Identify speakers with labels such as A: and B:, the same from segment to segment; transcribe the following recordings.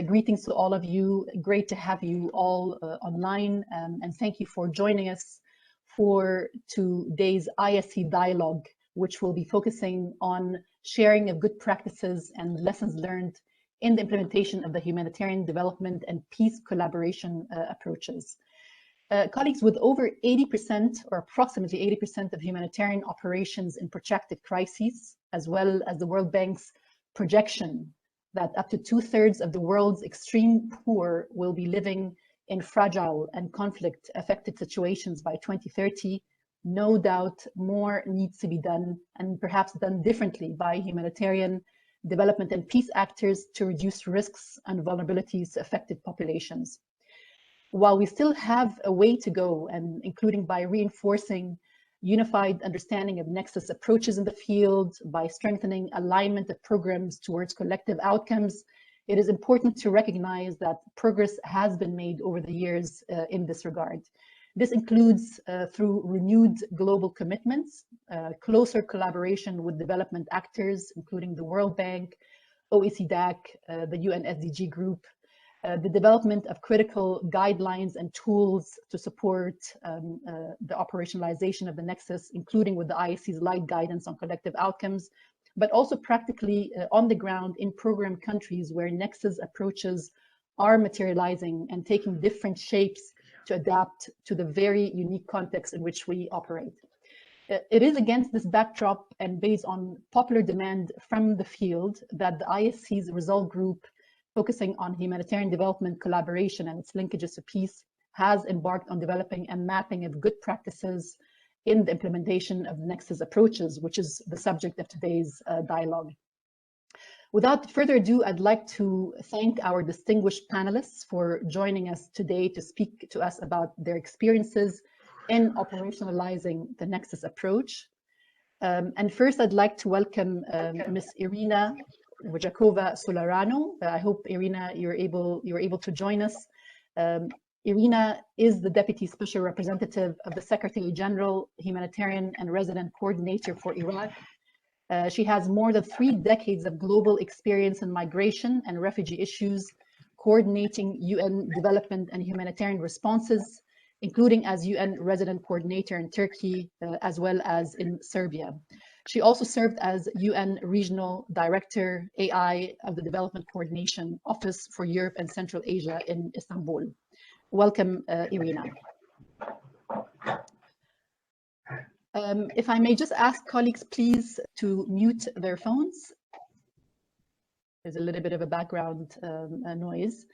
A: Greetings to all of you. Great to have you all online, and thank you for joining us for today's IASC dialogue, which will be focusing on sharing of good practices and lessons learned in the implementation of the humanitarian development and peace collaboration approaches. Colleagues, with over 80% or approximately 80% of humanitarian operations in protracted crises, as well as the World Bank's projection that up to 2/3 of the world's extreme poor will be living in fragile and conflict-affected situations by 2030, no doubt more needs to be done, and perhaps done differently by humanitarian development and peace actors to reduce risks and vulnerabilities to affected populations. While we still have a way to go, and including by reinforcing unified understanding of Nexus approaches in the field, by strengthening alignment of programs towards collective outcomes, it is important to recognize that progress has been made over the years in this regard. This includes through renewed global commitments, closer collaboration with development actors, including the World Bank, OECD, the UN SDG group, the development of critical guidelines and tools to support the operationalization of the Nexus, including with the IASC's light guidance on collective outcomes, but also practically on the ground in program countries where Nexus approaches are materializing and taking different shapes to adapt to the very unique context in which we operate. It is against this backdrop and based on popular demand from the field that the IASC's Result Group, focusing on humanitarian development collaboration and its linkages to peace, has embarked on developing a mapping of good practices in the implementation of Nexus approaches, which is the subject of today's dialogue. Without further ado, I'd like to thank our distinguished panelists for joining us today to speak to us about their experiences in operationalizing the Nexus approach. And first, I'd like to welcome Ms. Irina Vojakova-Solarano. I hope, Irina, you're able to join us. Irina is the Deputy Special Representative of the Secretary General, Humanitarian and Resident Coordinator for Iraq. She has more than 3 decades of global experience in migration and refugee issues, coordinating UN development and humanitarian responses, including as UN Resident Coordinator in Turkey, as well as in Serbia. She also served as UN Regional Director, AI, of the Development Coordination Office for Europe and Central Asia in Istanbul. Welcome, Irina. If I may just ask colleagues, please, to mute their phones. There's a little bit of a background noise.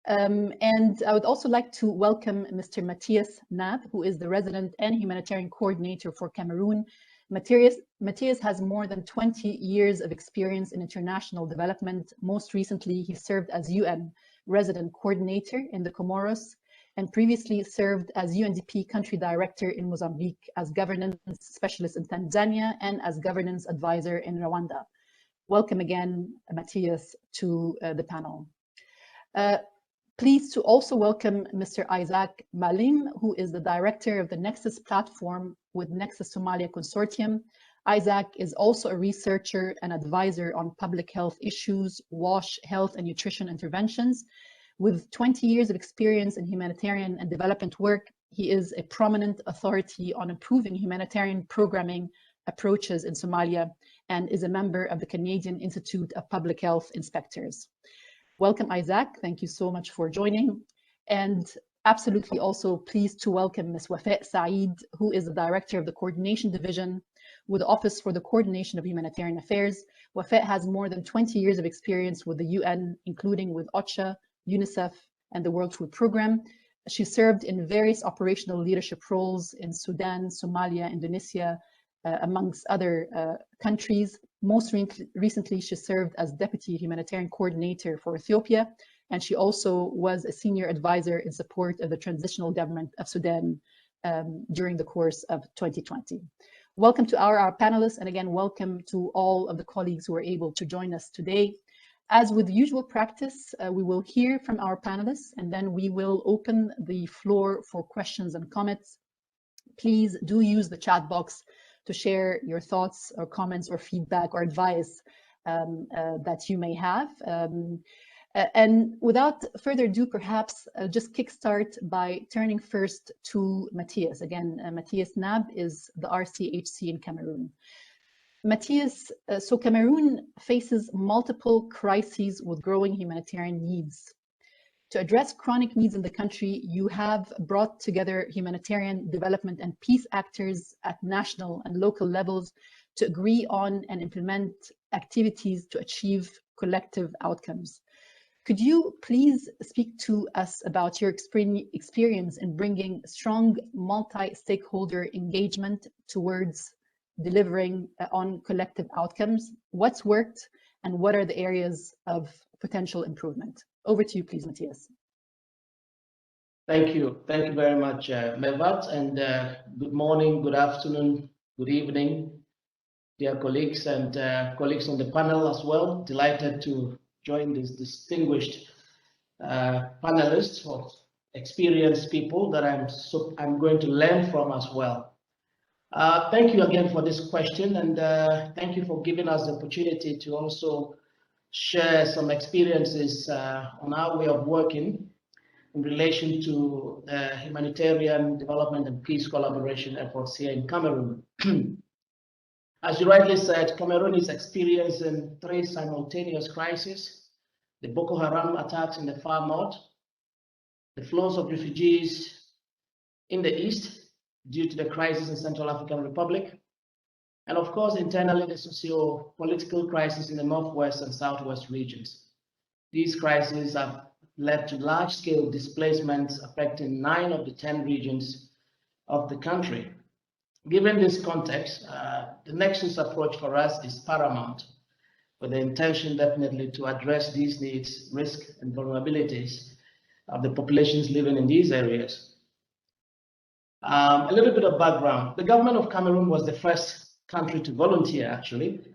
A: And I would also like to welcome Mr. Matthias Nab, who is the Resident and Humanitarian Coordinator for Cameroon. Matthias has more than 20 years of experience in international development. Most recently, he served as UN Resident Coordinator in the Comoros, and previously served as UNDP Country Director in Mozambique, as Governance Specialist in Tanzania, and as Governance Advisor in Rwanda. Welcome again, Matthias, to the panel. Pleased to also welcome Mr. Isaac Malim, who is the Director of the Nexus platform with Nexus Somalia Consortium. Isaac is also a researcher and advisor on public health issues, WASH, health and nutrition interventions. With 20 years of experience in humanitarian and development work, he is a prominent authority on improving humanitarian programming approaches in Somalia and is a member of the Canadian Institute of Public Health Inspectors. Welcome, Isaac. Thank you so much for joining. And absolutely also pleased to welcome Ms. Wafaa Saeed, who is the Director of the Coordination Division with the Office for the Coordination of Humanitarian Affairs. Wafaa has more than 20 years of experience with the UN, including with OCHA, UNICEF, and the World Food Programme. She served in various operational leadership roles in Sudan, Somalia, Indonesia, amongst other countries. Most recently, she served as Deputy Humanitarian Coordinator for Ethiopia, and she also was a senior advisor in support of the transitional government of Sudan during the course of 2020. Welcome to our panelists, and again, welcome to all of the colleagues who are able to join us today. As with usual practice, we will hear from our panelists, and then we will open the floor for questions and comments. Please do use the chat box to share your thoughts or comments or feedback or advice that you may have. And without further ado, perhaps just kickstart by turning first to Matthias. Again, Matthias Nab is the RCHC in Cameroon. Matthias, so Cameroon faces multiple crises with growing humanitarian needs. To address chronic needs in the country, you have brought together humanitarian development and peace actors at national and local levels to agree on and implement activities to achieve collective outcomes. Could you please speak to us about your experience in bringing strong multi-stakeholder engagement towards delivering on collective outcomes? What's worked and what are the areas of potential improvement? Over to you, please, Matthias.
B: Thank you. Thank you very much, Mevat, and good morning, good afternoon, good evening, dear colleagues and colleagues on the panel as well. Delighted to join these distinguished panelists of experienced people that I'm going to learn from as well. Thank you again for this question, and thank you for giving us the opportunity to also share some experiences on our way of working in relation to humanitarian development and peace collaboration efforts here in Cameroon. As you rightly said, Cameroon is experiencing 3 simultaneous crises: the Boko Haram attacks in the far north, the flows of refugees in the east due to the crisis in Central African Republic, and of course, internally, the socio-political crisis in the northwest and southwest regions. These crises have led to large-scale displacements affecting 9 of the 10 regions of the country. Given this context, the Nexus approach for us is paramount, with the intention definitely to address these needs, risks, and vulnerabilities of the populations living in these areas. A little bit of background. The government of Cameroon was the first country to volunteer, actually,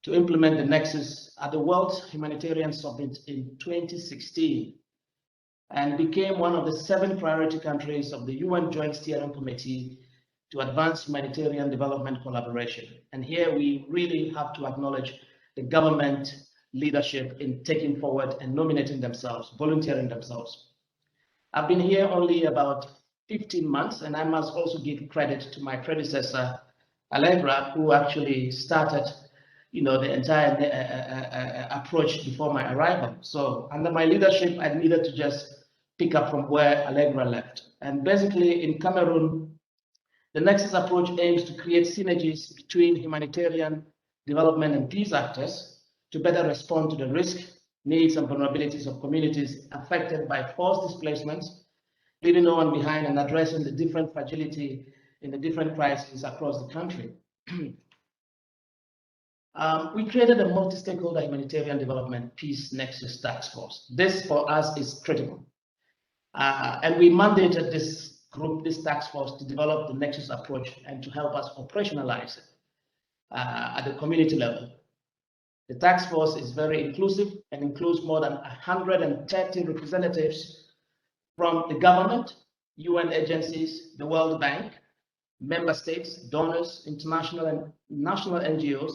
B: to implement the Nexus at the World Humanitarian Summit in 2016, and became one of the 7 priority countries of the UN Joint Steering Committee to advance humanitarian development collaboration. And here we really have to acknowledge the government leadership in taking forward and nominating themselves, volunteering themselves. I've been here only about 15 months, and I must also give credit to my predecessor, Allegra, who actually started the entire approach before my arrival. So under my leadership, I needed to just pick up from where Allegra left. And basically in Cameroon, the Nexus approach aims to create synergies between humanitarian development and peace actors to better respond to the risk, needs, and vulnerabilities of communities affected by forced displacements, leaving no one behind, and addressing the different fragility in the different crises across the country. We created a multi-stakeholder humanitarian development peace Nexus task force. This for us is critical. And we mandated this group, this task force, to develop the Nexus approach and to help us operationalize it at the community level. The task force is very inclusive and includes more than 130 representatives from the government, UN agencies, the World Bank, member states, donors, international and national NGOs,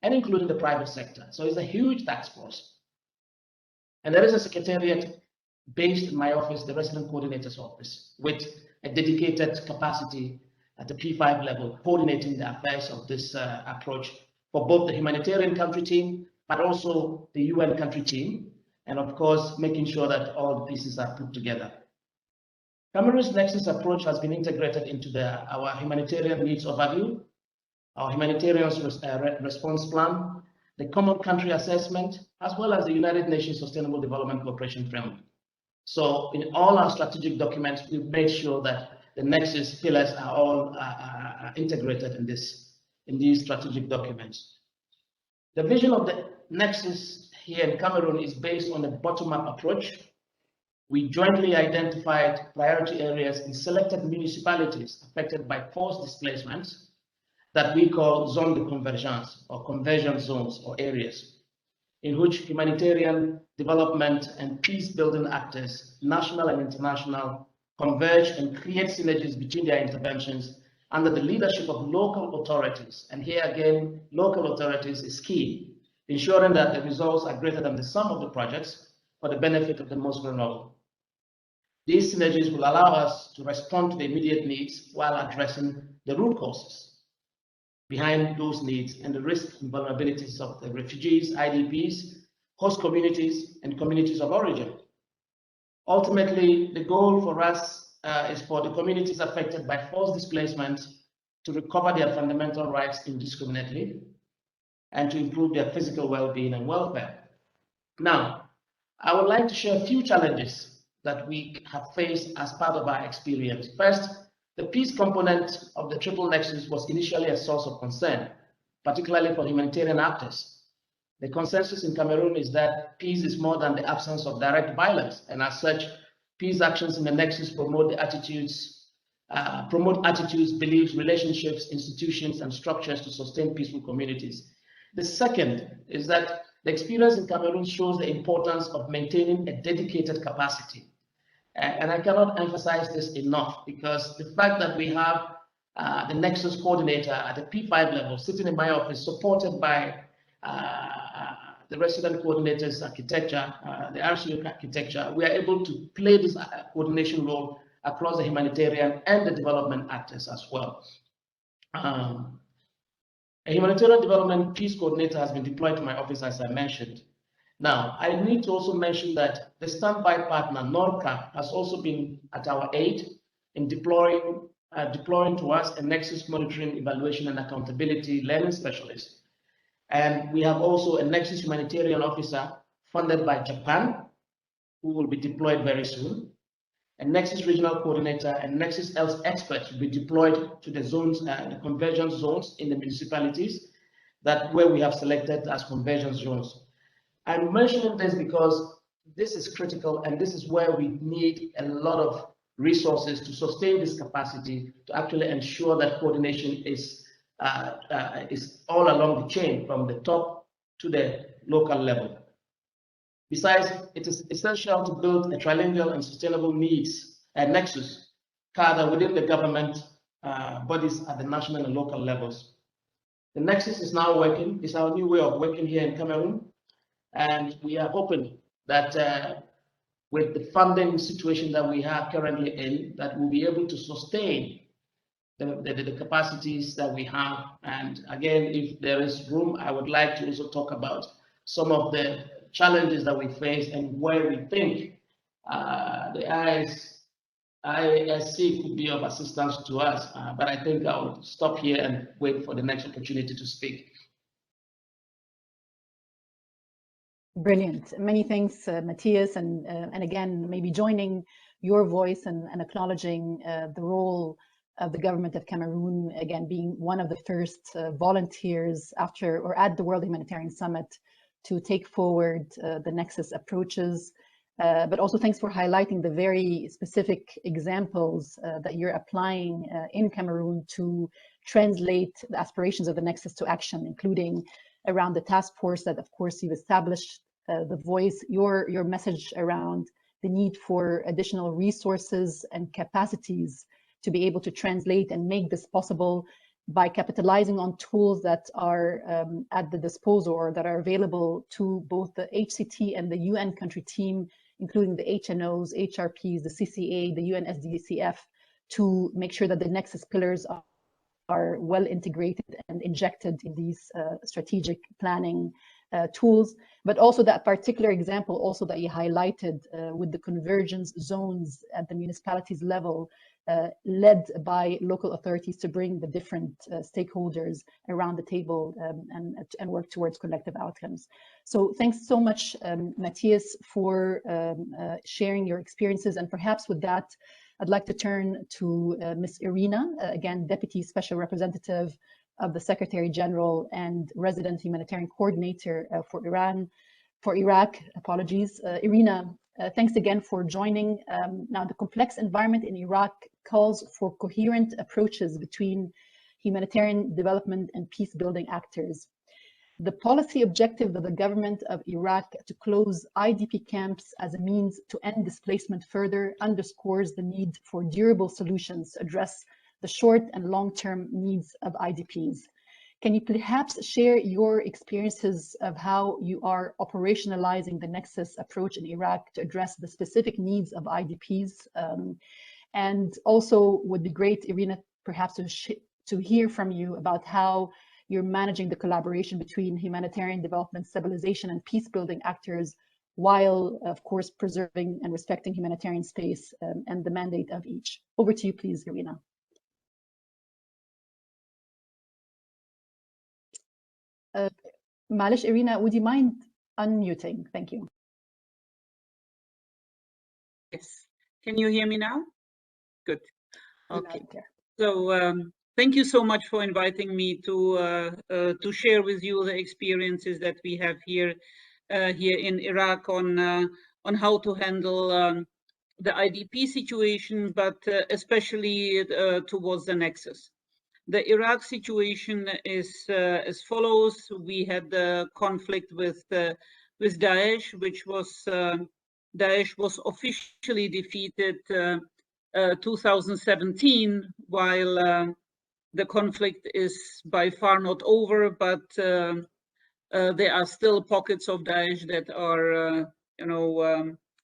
B: and including the private sector. So it's a huge task force. And there is a secretariat based in my office, the Resident Coordinator's Office, with a dedicated capacity at the P5 level, coordinating the affairs of this approach for both the humanitarian country team, but also the UN country team, and of course, making sure that all the pieces are put together. Cameroon's Nexus approach has been integrated into our humanitarian needs overview, our humanitarian response plan, the common country assessment, as well as the United Nations Sustainable Development Cooperation Framework. So in all our strategic documents, we've made sure that the Nexus pillars are all integrated in these strategic documents. The vision of the Nexus here in Cameroon is based on a bottom-up approach. We jointly identified priority areas in selected municipalities affected by forced displacements that we call zone de convergence, or conversion zones or areas, in which humanitarian development and peace-building actors, national and international, converge and create synergies between their interventions under the leadership of local authorities. And here again, local authorities is key, ensuring that the results are greater than the sum of the projects, for the benefit of the most vulnerable. These synergies will allow us to respond to the immediate needs while addressing the root causes behind those needs and the risks and vulnerabilities of the refugees, IDPs, host communities, and communities of origin. Ultimately, the goal for us is for the communities affected by forced displacement to recover their fundamental rights indiscriminately and to improve their physical well-being and welfare. Now, I would like to share a few challenges that we have faced as part of our experience. First, the peace component of the Triple Nexus was initially a source of concern, particularly for humanitarian actors. The consensus in Cameroon is that peace is more than the absence of direct violence, and as such, peace actions in the Nexus promote attitudes, beliefs, relationships, institutions, and structures to sustain peaceful communities. The second is that the experience in Cameroon shows the importance of maintaining a dedicated capacity. And I cannot emphasize this enough, because the fact that we have the Nexus coordinator at the P5 level sitting in my office, supported by the resident coordinators architecture, the RCO architecture, we are able to play this coordination role across the humanitarian and the development actors as well. A humanitarian development peace coordinator has been deployed to my office, as I mentioned. Now, I need to also mention that the standby partner, NORCA, has also been at our aid in deploying to us a Nexus monitoring, evaluation, and accountability learning specialist. And we have also a Nexus humanitarian officer funded by Japan, who will be deployed very soon. A Nexus regional coordinator and Nexus Health experts will be deployed to the zones, the convergence zones in the municipalities where we have selected as convergence zones. I'm mentioning this because this is critical, and this is where we need a lot of resources to sustain this capacity to actually ensure that coordination is all along the chain from the top to the local level. Besides, it is essential to build a trilingual and sustainable needs nexus cadre within the government bodies at the national and local levels. The Nexus is now working. It's our new way of working here in Cameroon. And we are hoping that with the funding situation that we have currently in, that we'll be able to sustain the capacities that we have. And again, if there is room, I would like to also talk about some of the challenges that we face and where we think the IASC could be of assistance to us. But I think I'll stop here and wait for the next opportunity to speak.
A: Brilliant. Many thanks, Matthias, and again, maybe joining your voice and acknowledging the role of the government of Cameroon, again, being one of the first volunteers after or at the World Humanitarian Summit to take forward the Nexus approaches. But also thanks for highlighting the very specific examples that you're applying in Cameroon to translate the aspirations of the Nexus to action, including around the task force that, of course, you've established, the voice, your message around the need for additional resources and capacities to be able to translate and make this possible by capitalizing on tools that are at the disposal or that are available to both the HCT and the UN country team, including the HNOs, HRPs, the CCA, the UN SDCF, to make sure that the Nexus pillars are well integrated and injected in these strategic planning tools. But also that particular example also that you highlighted with the convergence zones at the municipalities level, led by local authorities to bring the different stakeholders around the table and work towards collective outcomes. So thanks so much, Matthias, for sharing your experiences. And perhaps with that, I'd like to turn to Ms. Irina, again, Deputy Special Representative of the Secretary General and Resident Humanitarian Coordinator for Iraq, apologies. Irina, thanks again for joining. Now, the complex environment in Iraq calls for coherent approaches between humanitarian development and peace-building actors. The policy objective of the government of Iraq to close IDP camps as a means to end displacement further underscores the need for durable solutions to address the short and long-term needs of IDPs. Can you perhaps share your experiences of how you are operationalizing the Nexus approach in Iraq to address the specific needs of IDPs? And also would be great, Irina, perhaps to hear from you about how you're managing the collaboration between humanitarian development, stabilization, and peace-building actors, while, of course, preserving and respecting humanitarian space and the mandate of each. Over to you, please, Irina. Malish, Irina, would you mind unmuting? Thank you.
C: Yes. Can you hear me now? Good. Okay. So thank you so much for inviting me to share with you the experiences that we have here in Iraq on how to handle the IDP situation, but especially towards the Nexus. The Iraq situation is as follows. We had the conflict with Daesh, which was Daesh was officially defeated 2017, while the conflict is by far not over, but there are still pockets of Daesh that are,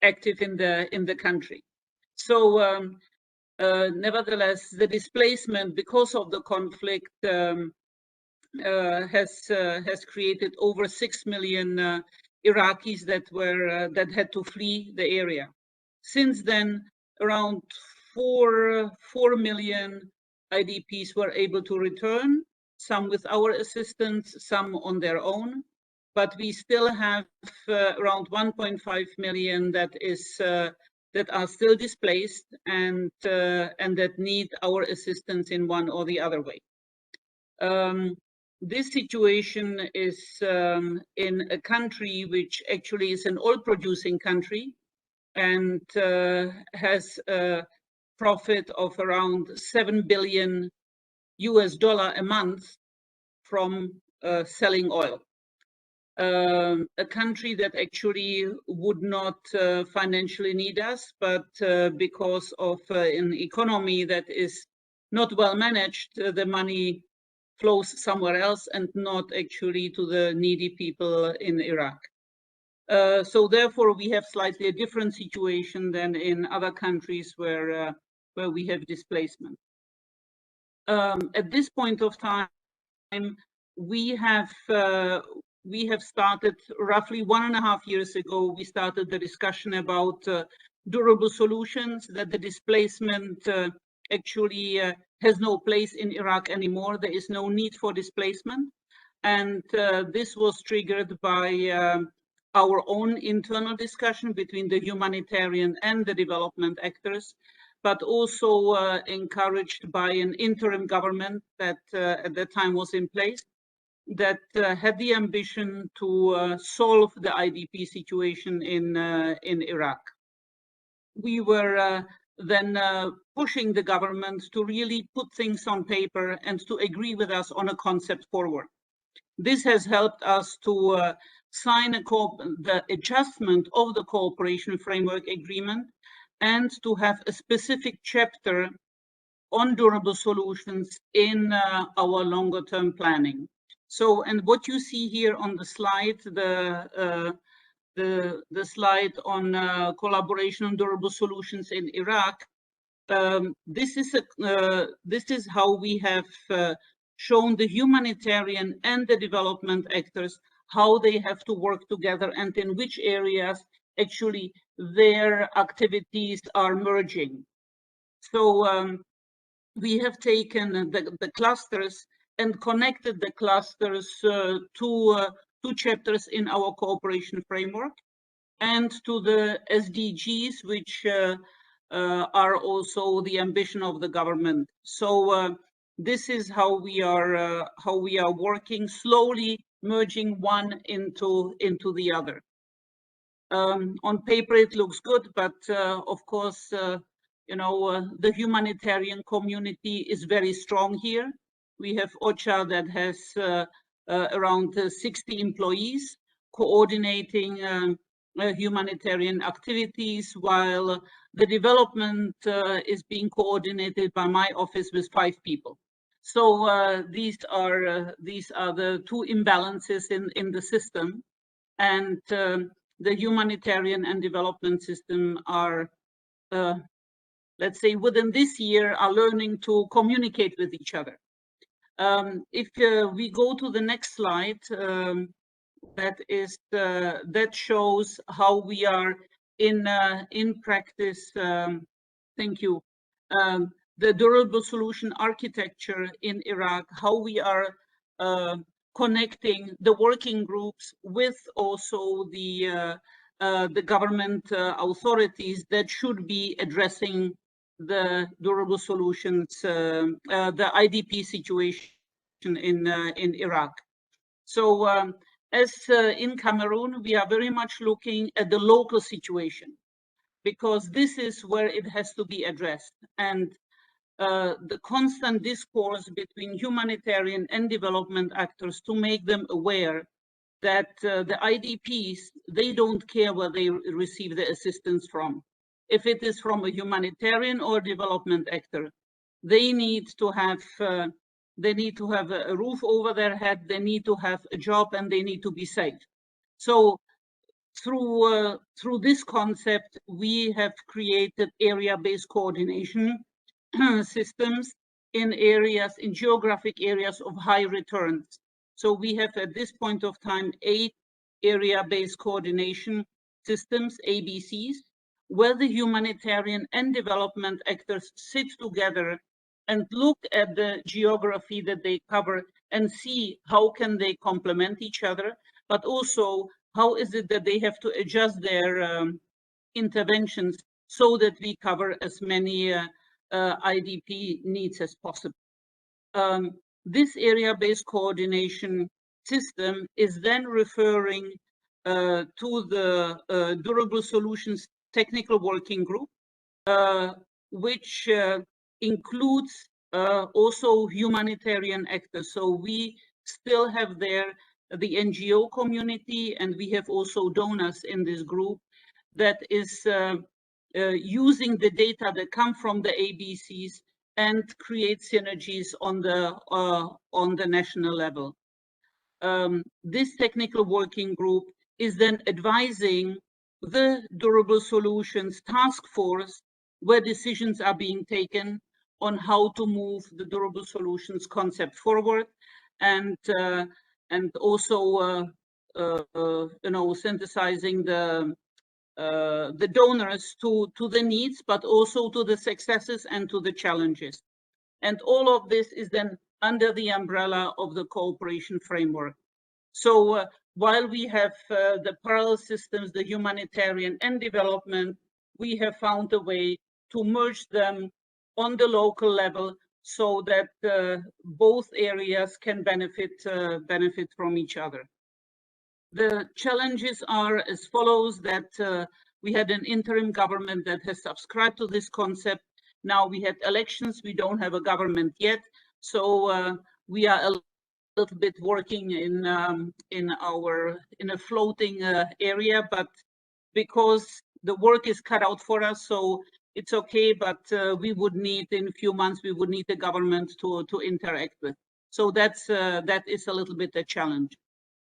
C: active in the country. So. Nevertheless, the displacement because of the conflict has created over 6 million Iraqis that had to flee the area. Since then, around 4 million IDPs were able to return, some with our assistance, some on their own. But we still have around 1.5 million that are still displaced and that need our assistance in one or the other way. This situation is in a country which actually is an oil-producing country and has a profit of around $7 billion a month from selling oil. A country that actually would not financially need us, but because of an economy that is not well managed, the money flows somewhere else and not actually to the needy people in Iraq. So therefore, we have slightly a different situation than in other countries where we have displacement. At this point of time, we have started roughly 1.5 years ago. We started the discussion about durable solutions, that the displacement actually has no place in Iraq anymore. There is no need for displacement. And this was triggered by our own internal discussion between the humanitarian and the development actors, but also encouraged by an interim government that at that time was in place, that had the ambition to solve the IDP situation in Iraq. We were then pushing the government to really put things on paper and to agree with us on a concept forward. This has helped us to sign the adjustment of the cooperation framework agreement and to have a specific chapter on durable solutions in our longer term planning. So, and what you see here on the slide, the slide on collaboration on durable solutions in Iraq, this is how we have shown the humanitarian and the development actors how they have to work together and in which areas actually their activities are merging. So we have taken the clusters and connected the clusters to two chapters in our cooperation framework and to the SDGs, which are also the ambition of the government. So this is how we are working, slowly merging one into the other. On paper it looks good, but of course, the humanitarian community is very strong here. We have OCHA that has around 60 employees coordinating humanitarian activities, while the development is being coordinated by my office with 5 people. So these are the two imbalances in the system, and the humanitarian and development system are, let's say, within this year, are learning to communicate with each other. If we go to the next slide, that shows how we are in practice. Thank you. The durable solution architecture in Iraq, how we are connecting the working groups with also the government authorities that should be addressing the durable solutions, the IDP situation in Iraq. So as in Cameroon, we are very much looking at the local situation, because this is where it has to be addressed. And the constant discourse between humanitarian and development actors to make them aware that the IDPs, they don't care where they receive the assistance from. If it is from a humanitarian or development actor, they need to have a roof over their head, they need to have a job, and they need to be safe. So through this concept, we have created area-based coordination systems in geographic areas of high returns. So we have at this point of time 8 area-based coordination systems, ABCs, where the humanitarian and development actors sit together and look at the geography that they cover and see how can they complement each other, but also how is it that they have to adjust their interventions so that we cover as many IDP needs as possible. This area-based coordination system is then referring to the Durable Solutions Technical Working Group, which includes also humanitarian actors. So we still have there the NGO community, and we have also donors in this group that is using the data that come from the ABCs and create synergies on the national level. This technical working group is then advising the Durable Solutions Task Force, where decisions are being taken on how to move the durable solutions concept forward, and also synthesizing the donors to the needs, but also to the successes and to the challenges. And all of this is then under the umbrella of the cooperation framework. So while we have the parallel systems, the humanitarian and development, we have found a way to merge them on the local level so that both areas can benefit from each other. The challenges are as follows: that we had an interim government that has subscribed to this concept. Now we had elections, we don't have a government yet. So we are a little bit working in a floating area, but because the work is cut out for us, so it's okay, but we would need, in a few months, we would need the government to interact with. So that is a little bit a challenge.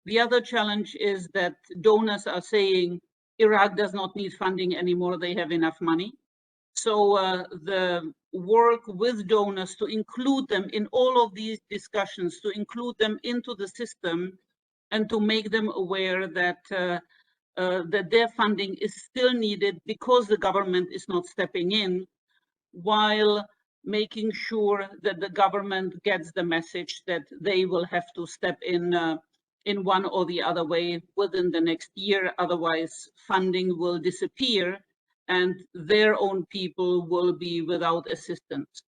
C: The other challenge is that donors are saying Iraq does not need funding anymore, they have enough money. So the work with donors to include them in all of these discussions, to include them into the system and to make them aware that that their funding is still needed because the government is not stepping in, while making sure that the government gets the message that they will have to step in one or the other way within the next year. Otherwise, funding will disappear and their own people will be without assistance.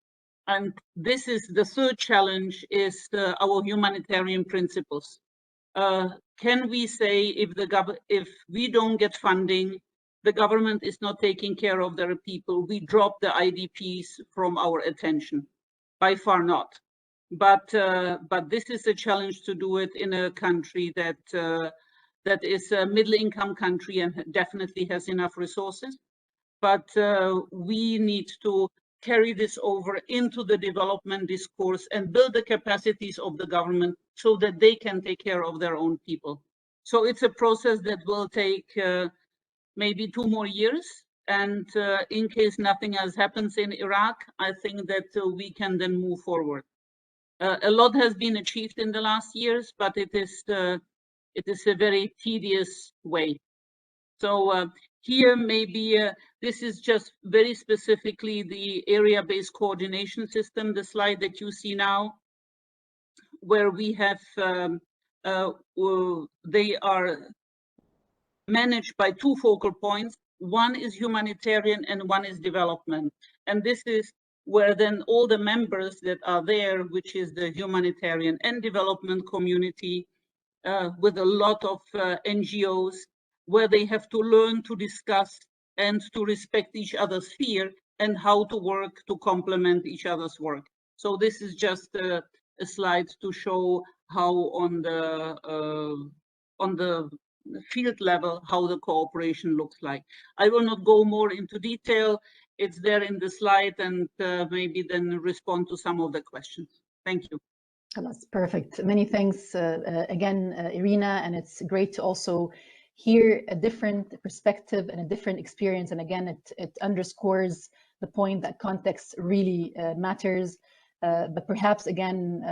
C: And this is the third challenge, is our humanitarian principles. Can we say if we don't get funding, the government is not taking care of their people, we drop the IDPs from our attention? By far not. But this is a challenge to do it in a country that is a middle-income country and definitely has enough resources. But we need to carry this over into the development discourse and build the capacities of the government so that they can take care of their own people. So it's a process that will take maybe 2 more years. And in case nothing else happens in Iraq, I think that we can then move forward. A lot has been achieved in the last years, but it is a very tedious way. So here maybe this is just very specifically the area-based coordination system, the slide that you see now, where we have, they are managed by 2 focal points. One is humanitarian and one is development. And this is where then all the members that are there, which is the humanitarian and development community, with a lot of NGOs, where they have to learn to discuss and to respect each other's sphere and how to work to complement each other's work. So this is just a slide to show how on the field level, how the cooperation looks like. I will not go more into detail. It's there in the slide, and maybe then respond to some of the questions. Thank you.
A: That's perfect. Many thanks again, Irina, and it's great to also hear a different perspective and a different experience. And again, it underscores the point that context really matters. But perhaps again,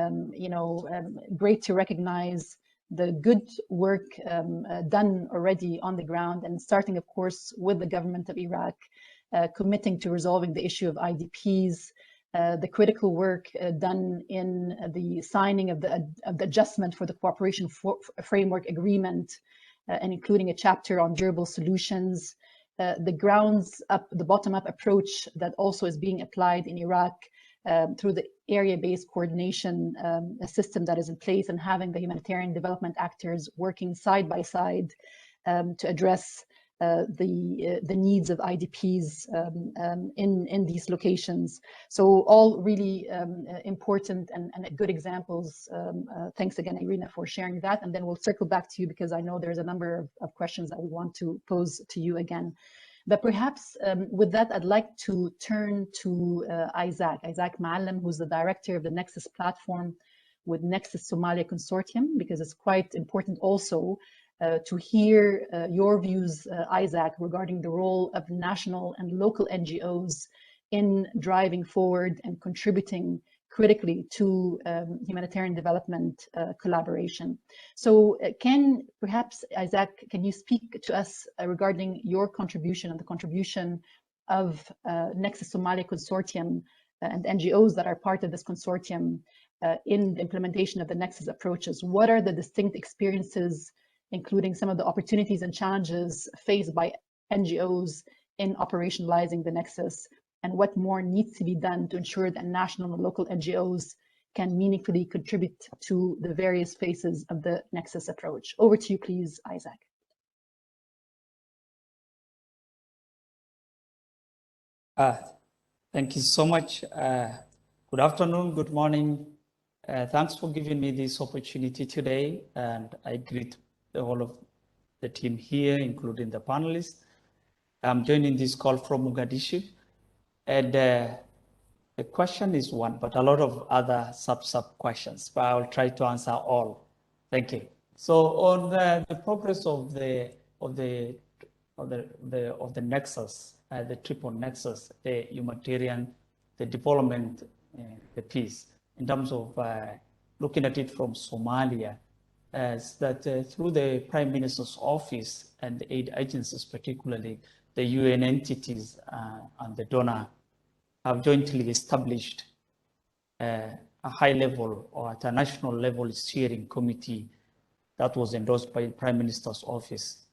A: great to recognize the good work done already on the ground, and starting, of course, with the government of Iraq, committing to resolving the issue of IDPs, the critical work done in the signing of the adjustment for the cooperation framework agreement, and including a chapter on durable solutions, the grounds up, the bottom up approach that also is being applied in Iraq through the area-based coordination system that is in place, and having the humanitarian development actors working side by side to address the needs of IDPs in these locations. So all really important and good examples. Thanks again, Irina, for sharing that. And then we'll circle back to you, because I know there's a number of questions that we want to pose to you again. But perhaps with that, I'd like to turn to Isaac Ma'alem, who's the director of the Nexus platform with Nexus Somalia Consortium, because it's quite important also to hear your views, Isaac, regarding the role of national and local NGOs in driving forward and contributing critically to humanitarian development collaboration. So can perhaps, Isaac, can you speak to us regarding your contribution and the contribution of Nexus Somalia Consortium and NGOs that are part of this consortium in the implementation of the Nexus approaches? What are the distinct experiences, including some of the opportunities and challenges faced by NGOs in operationalizing the Nexus, and what more needs to be done to ensure that national and local NGOs can meaningfully contribute to the various phases of the Nexus approach? Over to you, please, Isaac.
D: Thank you so much. Good afternoon, good morning. Thanks for giving me this opportunity today, and I greet all of the team here, including the panelists. I'm joining this call from Mogadishu, and the question is one, but a lot of other sub questions, but I will try to answer all. Thank you. So on the progress of the Nexus, the triple Nexus, the humanitarian, the development, the peace, in terms of looking at it from Somalia, as that through the Prime Minister's office and the aid agencies, particularly the UN entities and the donor, have jointly established a high level or at a national level steering committee that was endorsed by the Prime Minister's office.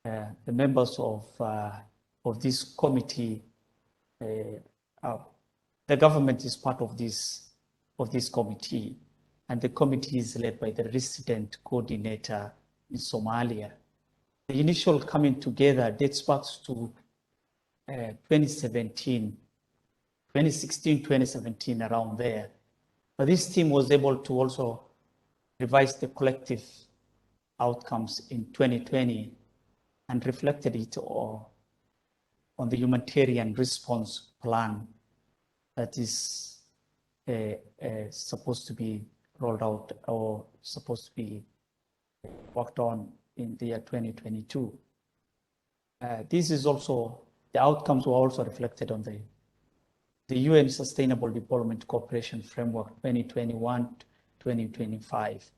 D: The members of this committee, the government is part of this committee, and the committee is led by the resident coordinator in Somalia. The initial coming together dates back to 2016, 2017, around there. But this team was able to also revise the collective outcomes in 2020 and reflected it on the humanitarian response plan that is supposed to be rolled out or supposed to be worked on in the year 2022. This is also, the outcomes were also reflected on the UN Sustainable Development Cooperation Framework 2021-2025.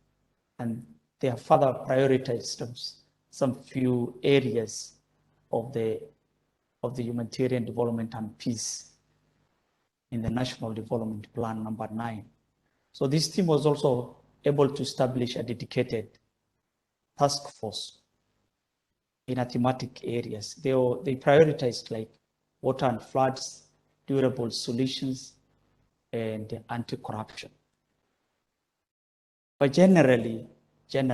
D: And they have further prioritized some few areas of the humanitarian development and peace in the National Development Plan number 9. So this team was also able to establish a dedicated task force in a thematic areas. They prioritized like water and floods, durable solutions, and anti-corruption. But generally, there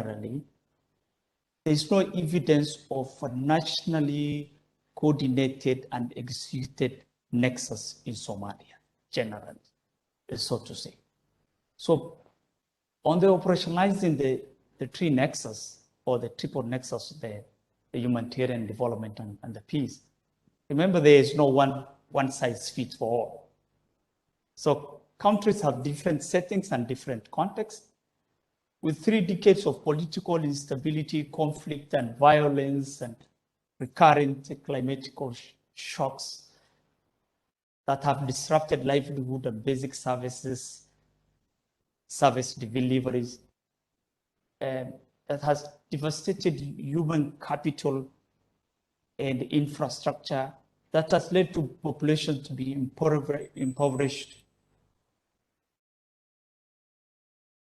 D: is no evidence of a nationally coordinated and executed nexus in Somalia, generally, so to say. So on the operationalizing the three nexus, or the triple nexus, the humanitarian development and the peace, remember there is no one size fits for all. So countries have different settings and different contexts. With 3 decades of political instability, conflict, and violence, and recurrent climatic shocks that have disrupted livelihood and basic service deliveries, that has devastated human capital and infrastructure, that has led to population to be impoverished,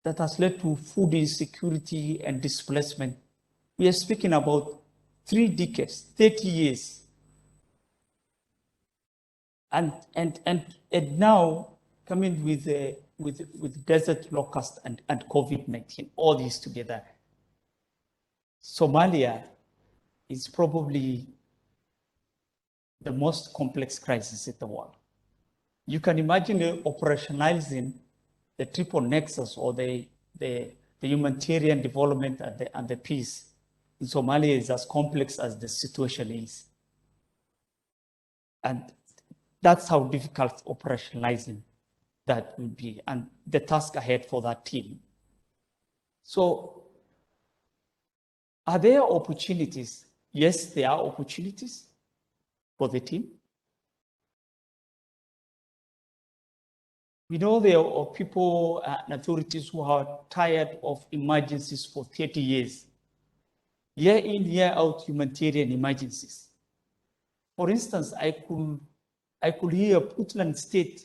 D: that has led to food insecurity and displacement. We are speaking about 3 decades, 30 years. And now coming with desert locust and COVID-19, all these together, Somalia is probably the most complex crisis in the world. You can imagine operationalizing the triple nexus, or the humanitarian development and the peace in Somalia is as complex as the situation is. And that's how difficult operationalizing that will be, and the task ahead for that team. So are there opportunities? Yes, there are opportunities for the team. We know there are people and authorities who are tired of emergencies for 30 years. Year in, year out, humanitarian emergencies. For instance, I could hear Puntland State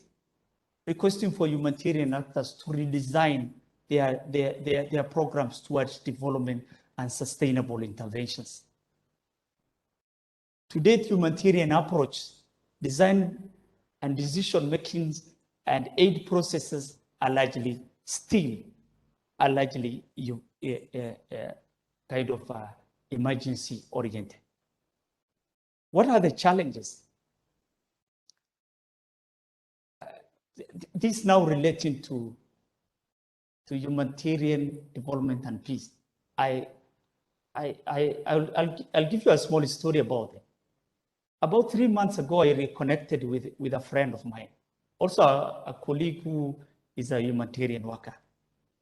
D: requesting for humanitarian actors to redesign their programs towards development and sustainable interventions. To date, humanitarian approach, design and decision making and aid processes are largely kind of emergency oriented. What are the challenges? This now relating to humanitarian development and peace. I'll give you a small story about it. About 3 months ago, I reconnected with a friend of mine, also a colleague who is a humanitarian worker.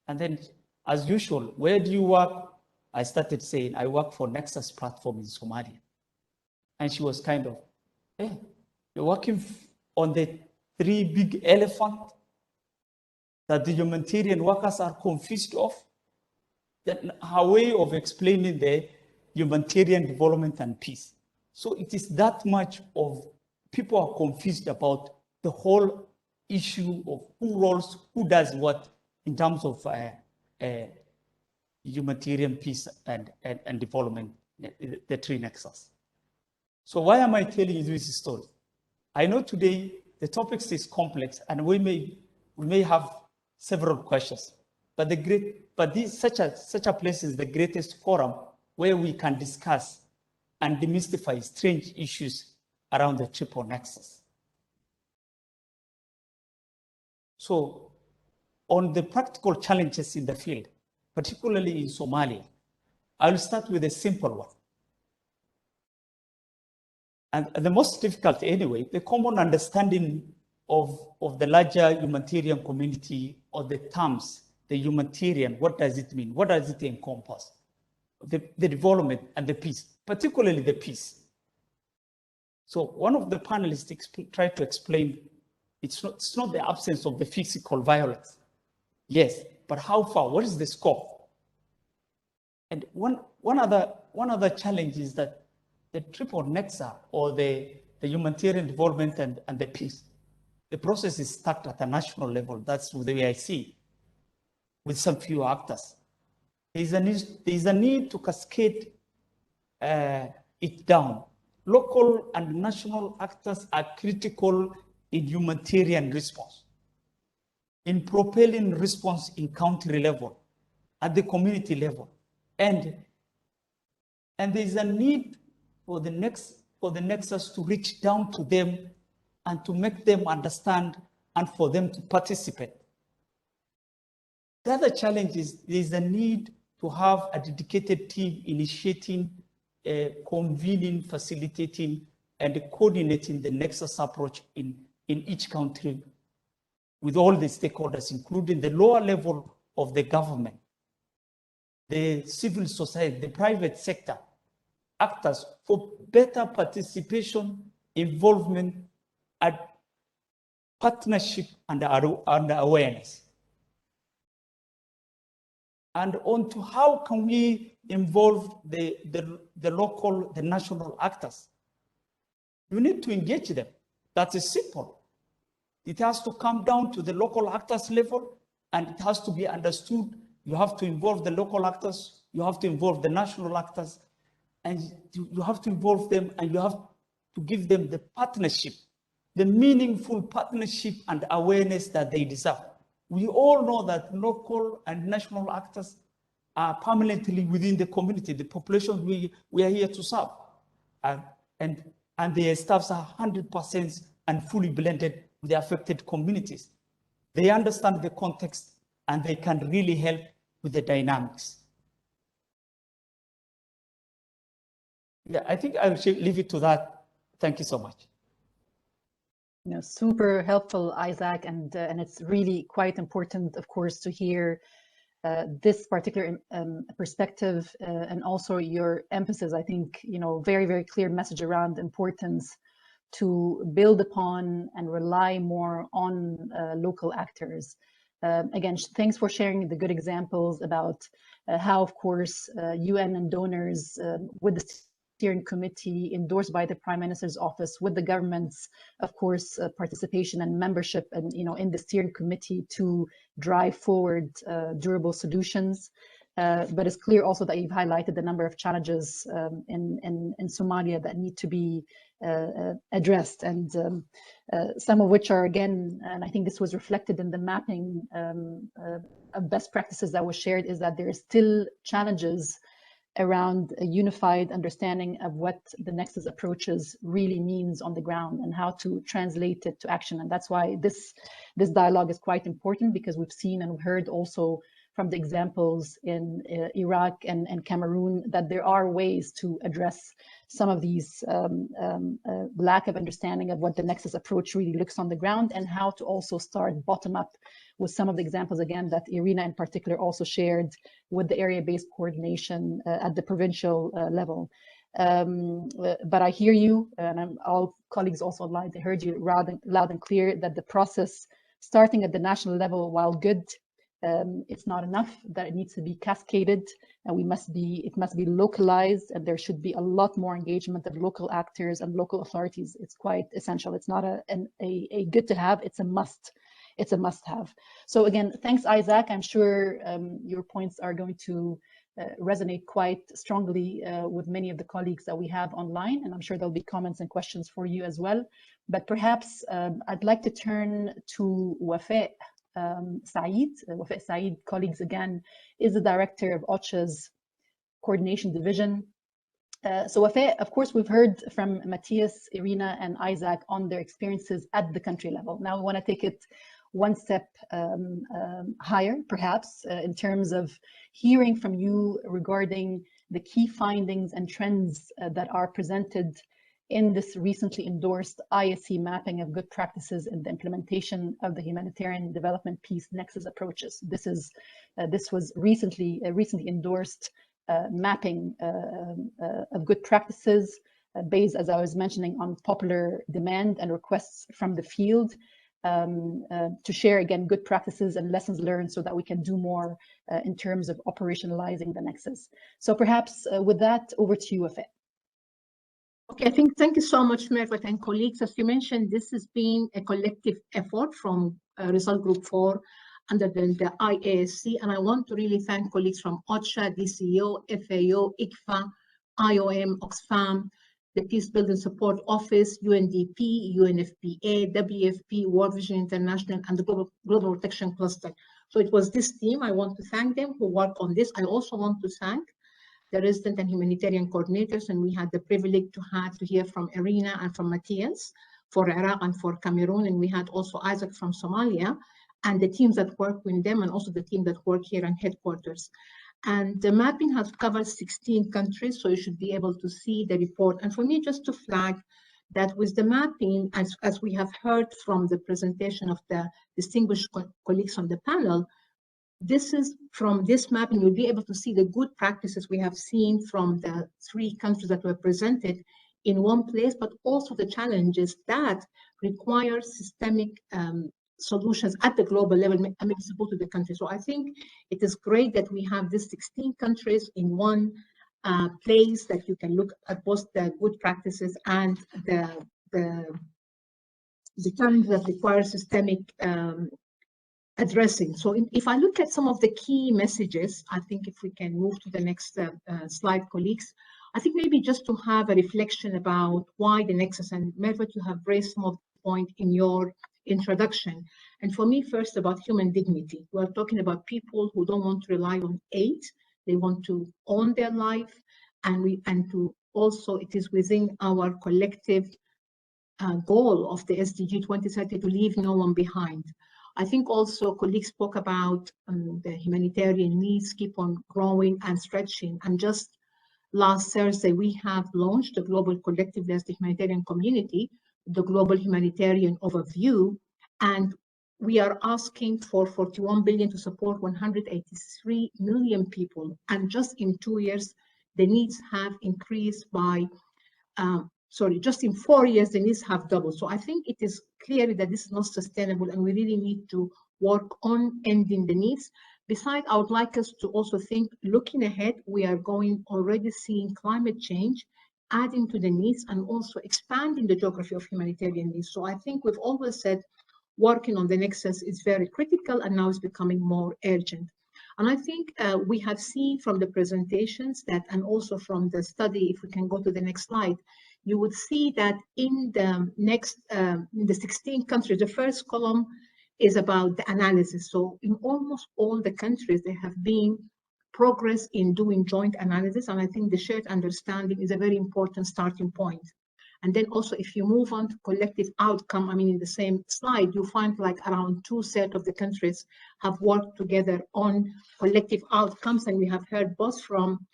D: And then, as usual, where do you work? I started saying, I work for Nexus platform in Somalia. And she was kind of, hey, you're working on the 3 big elephants that the humanitarian workers are confused of? That her way of explaining the humanitarian development and peace. So it is that much of people are confused about the whole issue of who does what in terms of humanitarian peace and development, the 3 nexus. So why am I telling you this story? I know today the topic is complex and we may have several questions, but such a place is the greatest forum where we can discuss and demystify strange issues around the triple nexus. So on the practical challenges in the field, particularly in Somalia, I'll start with a simple one. And the most difficult anyway, the common understanding of the larger humanitarian community, or the terms, the humanitarian, what does it mean? What does it encompass? The development and the peace, particularly the peace. So one of the panelists tried to explain, it's not the absence of the physical violence. Yes, but how far? What is the scope? And one other challenge is that the triple nexus, or the humanitarian development and the peace, the process is stuck at a national level. That's the way I see, with some few actors. There's a need to cascade it down. Local and national actors are critical in humanitarian response, in propelling response in country level, at the community level. And there's a need for the nexus to reach down to them and to make them understand and for them to participate. The other challenge is there's a need to have a dedicated team initiating, convening, facilitating, and coordinating the Nexus approach in each country with all the stakeholders, including the lower level of the government, the civil society, the private sector, actors, for better participation, involvement, and partnership and awareness. And on to how can we involve the local, the national actors? You need to engage them. That's simple. It has to come down to the local actors level, and it has to be understood. You have to involve the local actors, you have to involve the national actors, and you have to involve them, and you have to give them the partnership, the meaningful partnership and awareness that they deserve. We all know that local and national actors are permanently within the community, the population we are here to serve. And their staffs are 100% and fully blended with the affected communities. They understand the context and they can really help with the dynamics. Yeah, I think I should leave it to that. Thank you so much.
A: Super helpful, Isaac, and it's really quite important, of course, to hear this particular perspective and also your emphasis. I think, very, very clear message around the importance to build upon and rely more on local actors. Again, thanks for sharing the good examples about how, of course, UN and donors with the steering committee endorsed by the Prime Minister's office, with the government's, of course, participation and membership, and in the steering committee to drive forward durable solutions. But it's clear also that you've highlighted the number of challenges in Somalia that need to be addressed, and some of which are, again, and I think this was reflected in the mapping of best practices that was shared, is that there are still challenges around a unified understanding of what the Nexus approaches really means on the ground and how to translate it to action. And that's why this dialogue is quite important, because we've seen and heard also from the examples in Iraq and Cameroon that there are ways to address some of these lack of understanding of what the Nexus approach really looks on the ground, and how to also start bottom up with some of the examples, again, that Irina in particular also shared with the area-based coordination at the provincial level. But I hear you, and all colleagues also online, they heard you loud and clear that the process starting at the national level, while good, it's not enough, that it needs to be cascaded, and it must be localized, and there should be a lot more engagement of local actors and local authorities. It's quite essential. It's not a good to have, it's a must. It's a must have. So again, thanks, Isaac. I'm sure your points are going to resonate quite strongly with many of the colleagues that we have online, and I'm sure there'll be comments and questions for you as well. But perhaps I'd like to turn to Wafa Saeed. Wafa Saeed, colleagues, again, is the director of OCHA's coordination division. So Wafa, of course, we've heard from Matthias, Irina, and Isaac on their experiences at the country level. Now we want to take it one step higher, perhaps, in terms of hearing from you regarding the key findings and trends that are presented in this recently endorsed IASC mapping of good practices in the implementation of the Humanitarian Development Peace Nexus approaches. This was recently endorsed mapping of good practices based, as I was mentioning, on popular demand and requests from the field, to share again good practices and lessons learned so that we can do more in terms of operationalizing the Nexus. So perhaps with that, over to you, Wafaa.
E: Okay, thank you so much, Mervat and colleagues. As you mentioned, this has been a collective effort from Result Group 4 under the IASC, and I want to really thank colleagues from OCHA, DCO, FAO, ICFA, IOM, Oxfam, the Peace Building Support Office, UNDP, UNFPA, WFP, World Vision International, and the Global Protection Cluster. So it was this team. I want to thank them who worked on this. I also want to thank the resident and humanitarian coordinators, and we had the privilege to hear from Irina and from Matthias for Iraq and for Cameroon, and we had also Isaac from Somalia, and the teams that work with them, and also the team that work here in headquarters. And the mapping has covered 16 countries, so you should be able to see the report. And for me, just to flag that with the mapping, as we have heard from the presentation of the distinguished colleagues on the panel, from this mapping, you'll be able to see the good practices we have seen from the 3 countries that were presented in one place, but also the challenges that require systemic solutions at the global level accessible to the country. So I think it is great that we have these 16 countries in one place that you can look at both the good practices and the challenges that require systemic addressing. So if I look at some of the key messages, I think if we can move to the next slide, colleagues, I think maybe just to have a reflection about why the Nexus, and Mervat, you have raised some of the point in your introduction. And for me, first about human dignity. We're talking about people who don't want to rely on aid. They want to own their life, and to also, it is within our collective goal of the SDG 2030 to leave no one behind. I think also colleagues spoke about the humanitarian needs keep on growing and stretching. And just last Thursday, we have launched the global collective as the humanitarian community, the Global Humanitarian Overview, and we are asking for 41 billion to support 183 million people. And just in 2 years, the needs have increased by, just in 4 years, the needs have doubled. So I think it is clear that this is not sustainable, and we really need to work on ending the needs. Besides, I would like us to also think, looking ahead, we are already seeing climate change adding to the needs and also expanding the geography of humanitarian needs. So I think we've always said working on the Nexus is very critical, and now it's becoming more urgent. And I think we have seen from the presentations that, and also from the study, if we can go to the next slide, you would see that in the next, in the 16 countries, the first column is about the analysis. So in almost all the countries, there have been progress in doing joint analysis, and I think the shared understanding is a very important starting point. And then also, if you move on to collective outcome, I mean, in the same slide, you find like around 2/3 of the countries have worked together on collective outcomes, and we have heard both from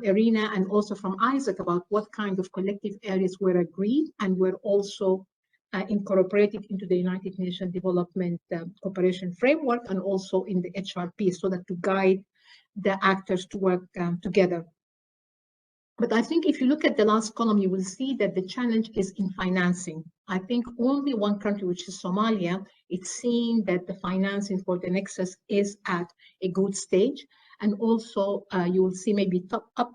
E: Irina and also from Isaac about what kind of collective areas were agreed and were also incorporated into the United Nations Development Cooperation Framework, and also in the HRP, so that to guide the actors to work together. But I think if you look at the last column, you will see that the challenge is in financing. I think only one country, which is Somalia, it's seen that the financing for the Nexus is at a good stage. And also, you will see maybe a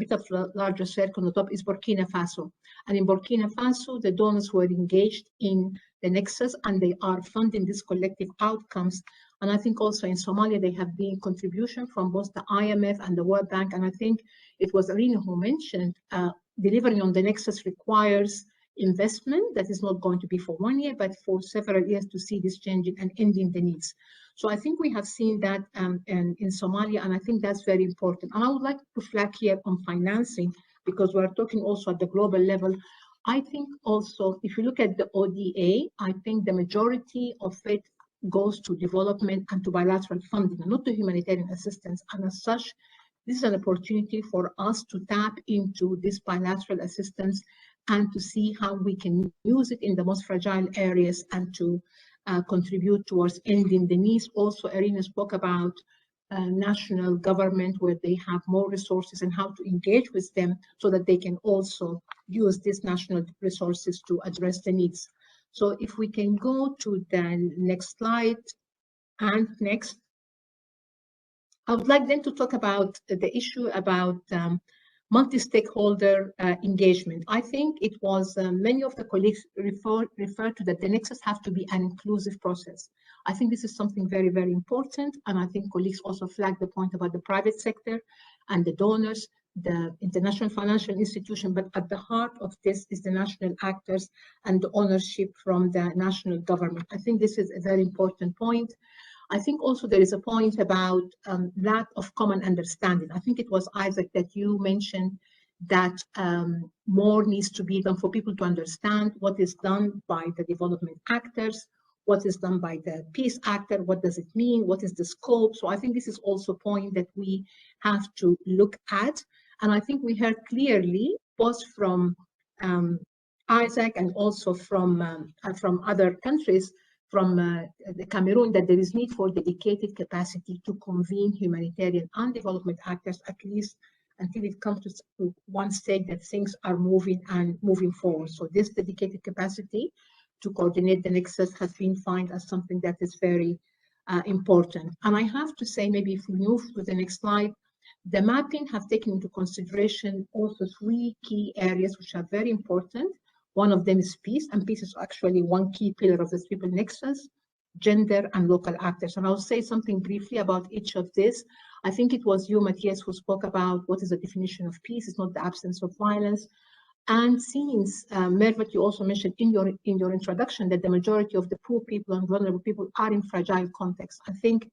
E: bit of larger circle on the top is Burkina Faso. And in Burkina Faso, the donors were engaged in the Nexus, and they are funding these collective outcomes. And I think also in Somalia, there have been contribution from both the IMF and the World Bank. And I think it was Irina who mentioned delivering on the Nexus requires investment that is not going to be for 1 year, but for several years to see this changing and ending the needs. So I think we have seen that in Somalia, and I think that's very important. And I would like to flag here on financing, because we're talking also at the global level. I think also, if you look at the ODA, I think the majority of it goes to development and to bilateral funding, and not to humanitarian assistance. And as such, this is an opportunity for us to tap into this bilateral assistance and to see how we can use it in the most fragile areas and to contribute towards ending the needs. Also, Irina spoke about national government where they have more resources and how to engage with them so that they can also use these national resources to address the needs. So if we can go to the next slide and next. I would like then to talk about the issue about multi-stakeholder engagement. I think it was many of the colleagues referred to that the Nexus have to be an inclusive process. I think this is something very, very important. And I think colleagues also flagged the point about the private sector and the donors, the international financial institution, but at the heart of this is the national actors and the ownership from the national government. I think this is a very important point. I think also there is a point about lack of common understanding. I think it was Isaac that you mentioned that more needs to be done for people to understand what is done by the development actors, what is done by the peace actor, what does it mean, what is the scope. So I think this is also a point that we have to look at. And I think we heard clearly, both from Isaac and also from other countries, from the Cameroon, that there is need for dedicated capacity to convene humanitarian and development actors, at least until it comes to one stage that things are moving forward. So this dedicated capacity to coordinate the Nexus has been found as something that is very important. And I have to say, maybe if we move to the next slide, the mapping have taken into consideration also 3 key areas which are very important. One of them is peace, and peace is actually one key pillar of the triple Nexus, gender and local actors. And I'll say something briefly about each of these. I think it was you, Matthias, who spoke about what is the definition of peace. It's not the absence of violence. And since, Mervat, you also mentioned in your introduction that the majority of the poor people and vulnerable people are in fragile contexts. I think,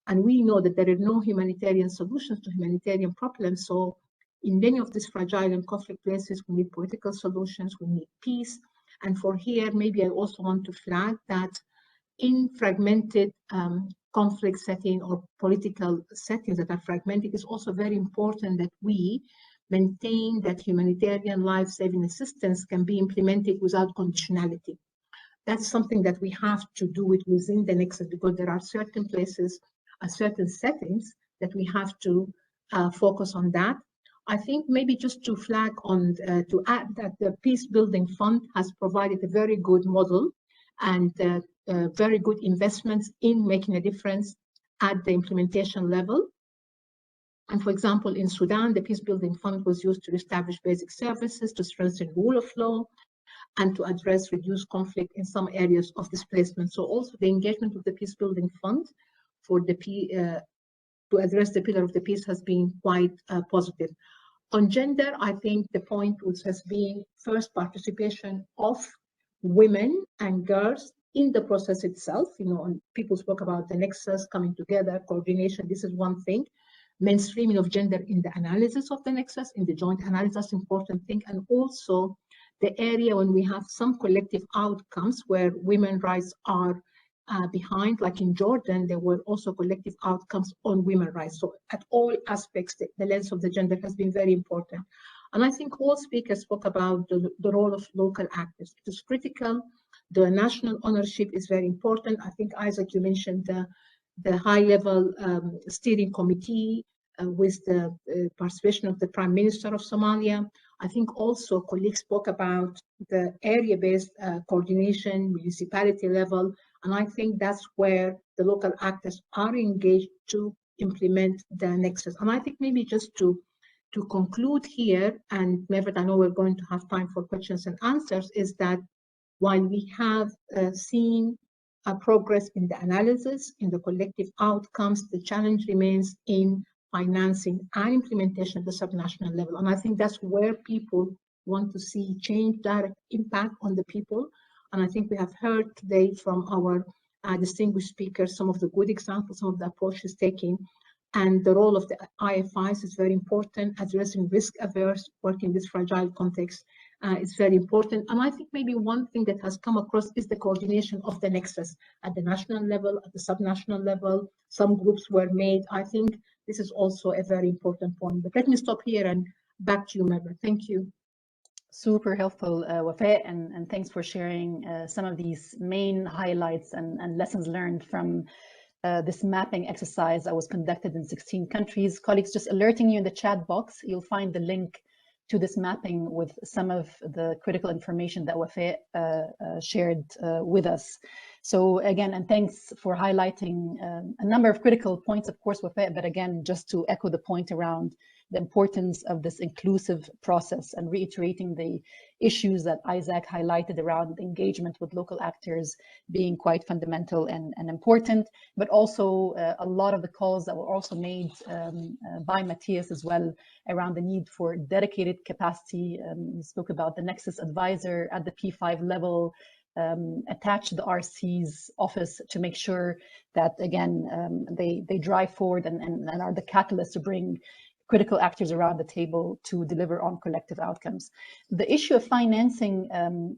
E: and we know that there are no humanitarian solutions to humanitarian problems. So in many of these fragile and conflict places, we need political solutions, we need peace. And for here, maybe I also want to flag that in fragmented conflict setting or political settings that are fragmented, it's also very important that we maintain that humanitarian life-saving assistance can be implemented without conditionality. That's something that we have to do it within the Nexus, because there are certain places, certain settings that we have to focus on that. I think maybe just to flag on, to add that the Peace Building Fund has provided a very good model and very good investments in making a difference at the implementation level. And for example, in Sudan, the Peace Building Fund was used to establish basic services, to strengthen rule of law, and to address reduced conflict in some areas of displacement. So also the engagement of the Peace Building Fund for the to address the pillar of the peace has been quite positive. On gender, I think the point which has been first participation of women and girls in the process itself. You know, and people spoke about the Nexus coming together, coordination. This is one thing. Mainstreaming of gender in the analysis of the Nexus, in the joint analysis, important thing. And also the area when we have some collective outcomes where women's rights are behind, like in Jordan, there were also collective outcomes on women's rights. So at all aspects, the lens of the gender has been very important. And I think all speakers spoke about the role of local actors. It is critical. The national ownership is very important. I think, Isaac, you mentioned the high-level steering committee with the participation of the Prime Minister of Somalia. I think also colleagues spoke about the area-based coordination, municipality level, and I think that's where the local actors are engaged to implement the Nexus. And I think maybe just to conclude here, and Mervat, I know we're going to have time for questions and answers, is that while we have seen progress in the analysis, in the collective outcomes, the challenge remains in financing and implementation at the subnational level. And I think that's where people want to see change, direct impact on the people. And I think we have heard today from our distinguished speakers some of the good examples, some of the approaches taken. And the role of the IFIs is very important. Addressing risk-averse, working in this fragile context is very important. And I think maybe one thing that has come across is the coordination of the Nexus at the national level, at the subnational level. Some groups were made. I think this is also a very important point. But let me stop here and back to you, Merva. Thank you.
A: Super helpful, Wafa, and thanks for sharing some of these main highlights and lessons learned from this mapping exercise that was conducted in 16 countries. Colleagues, just alerting you in the chat box, you'll find the link to this mapping with some of the critical information that Wafa shared with us. So again, and thanks for highlighting a number of critical points, of course, Wafa, but again, just to echo the point around the importance of this inclusive process and reiterating the issues that Isaac highlighted around engagement with local actors being quite fundamental and important, but also a lot of the calls that were also made by Matthias as well around the need for dedicated capacity. We spoke about the Nexus advisor at the P5 level, attached to the RC's office to make sure that, again, they drive forward and are the catalyst to bring critical actors around the table to deliver on collective outcomes. The issue of financing,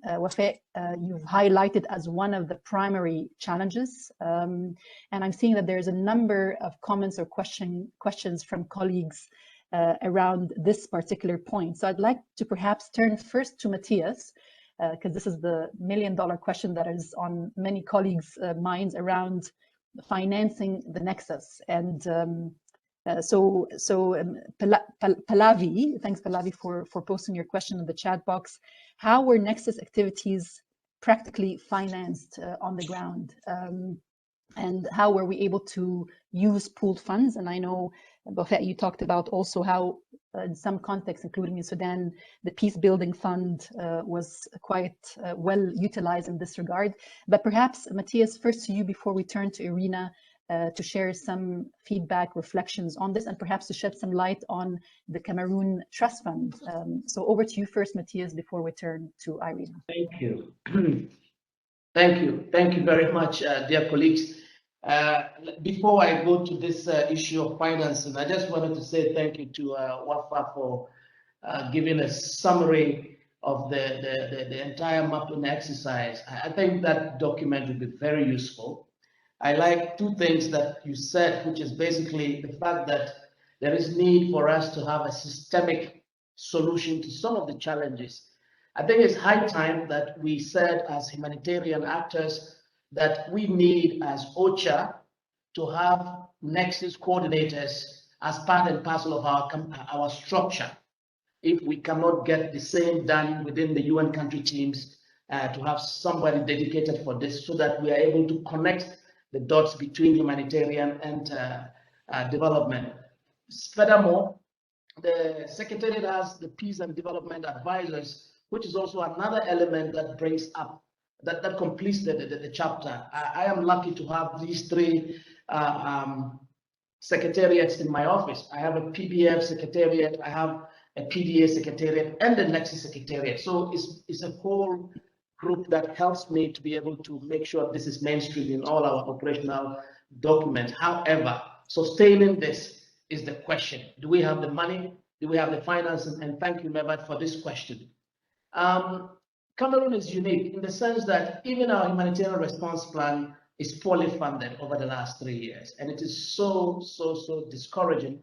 A: Wafa, you've highlighted as one of the primary challenges. And I'm seeing that there's a number of comments or questions from colleagues around this particular point. So I'd like to perhaps turn first to Matthias, because this is the million-dollar question that is on many colleagues' minds around financing the Nexus. And Pallavi, thanks Pallavi for posting your question in the chat box. How were Nexus activities practically financed on the ground? And how were we able to use pooled funds? And I know, Wafa, you talked about also how in some contexts, including in Sudan, the peace building fund was quite well utilized in this regard. But perhaps, Matthias, first to you before we turn to Irina, to share some feedback, reflections on this, and perhaps to shed some light on the Cameroon Trust Fund. So over to you first, Matthias, before we turn to Irina.
B: Thank you. Thank you. Thank you very much, dear colleagues. Before I go to this issue of financing, I just wanted to say thank you to Wafa for giving a summary of the entire mapping exercise. I think that document will be very useful. I like two things that you said, which is basically the fact that there is need for us to have a systemic solution to some of the challenges. I think it's high time that we said as humanitarian actors that we need as OCHA to have Nexus coordinators as part and parcel of our structure. If we cannot get the same done within the UN country teams, to have somebody dedicated for this so that we are able to connect the dots between humanitarian and development. Furthermore, the Secretariat has the Peace and Development Advisors, which is also another element that brings up, that completes the chapter. I am lucky to have these three secretariats in my office. I have a PBF secretariat, I have a PDA secretariat, and the Nexus secretariat. So it's a whole group that helps me to be able to make sure this is mainstream in all our operational documents. However, sustaining this is the question. Do we have the money? Do we have the finances? And thank you, Mebat, for this question. Cameroon is unique in the sense that even our humanitarian response plan is poorly funded over the last 3 years. And it is so discouraging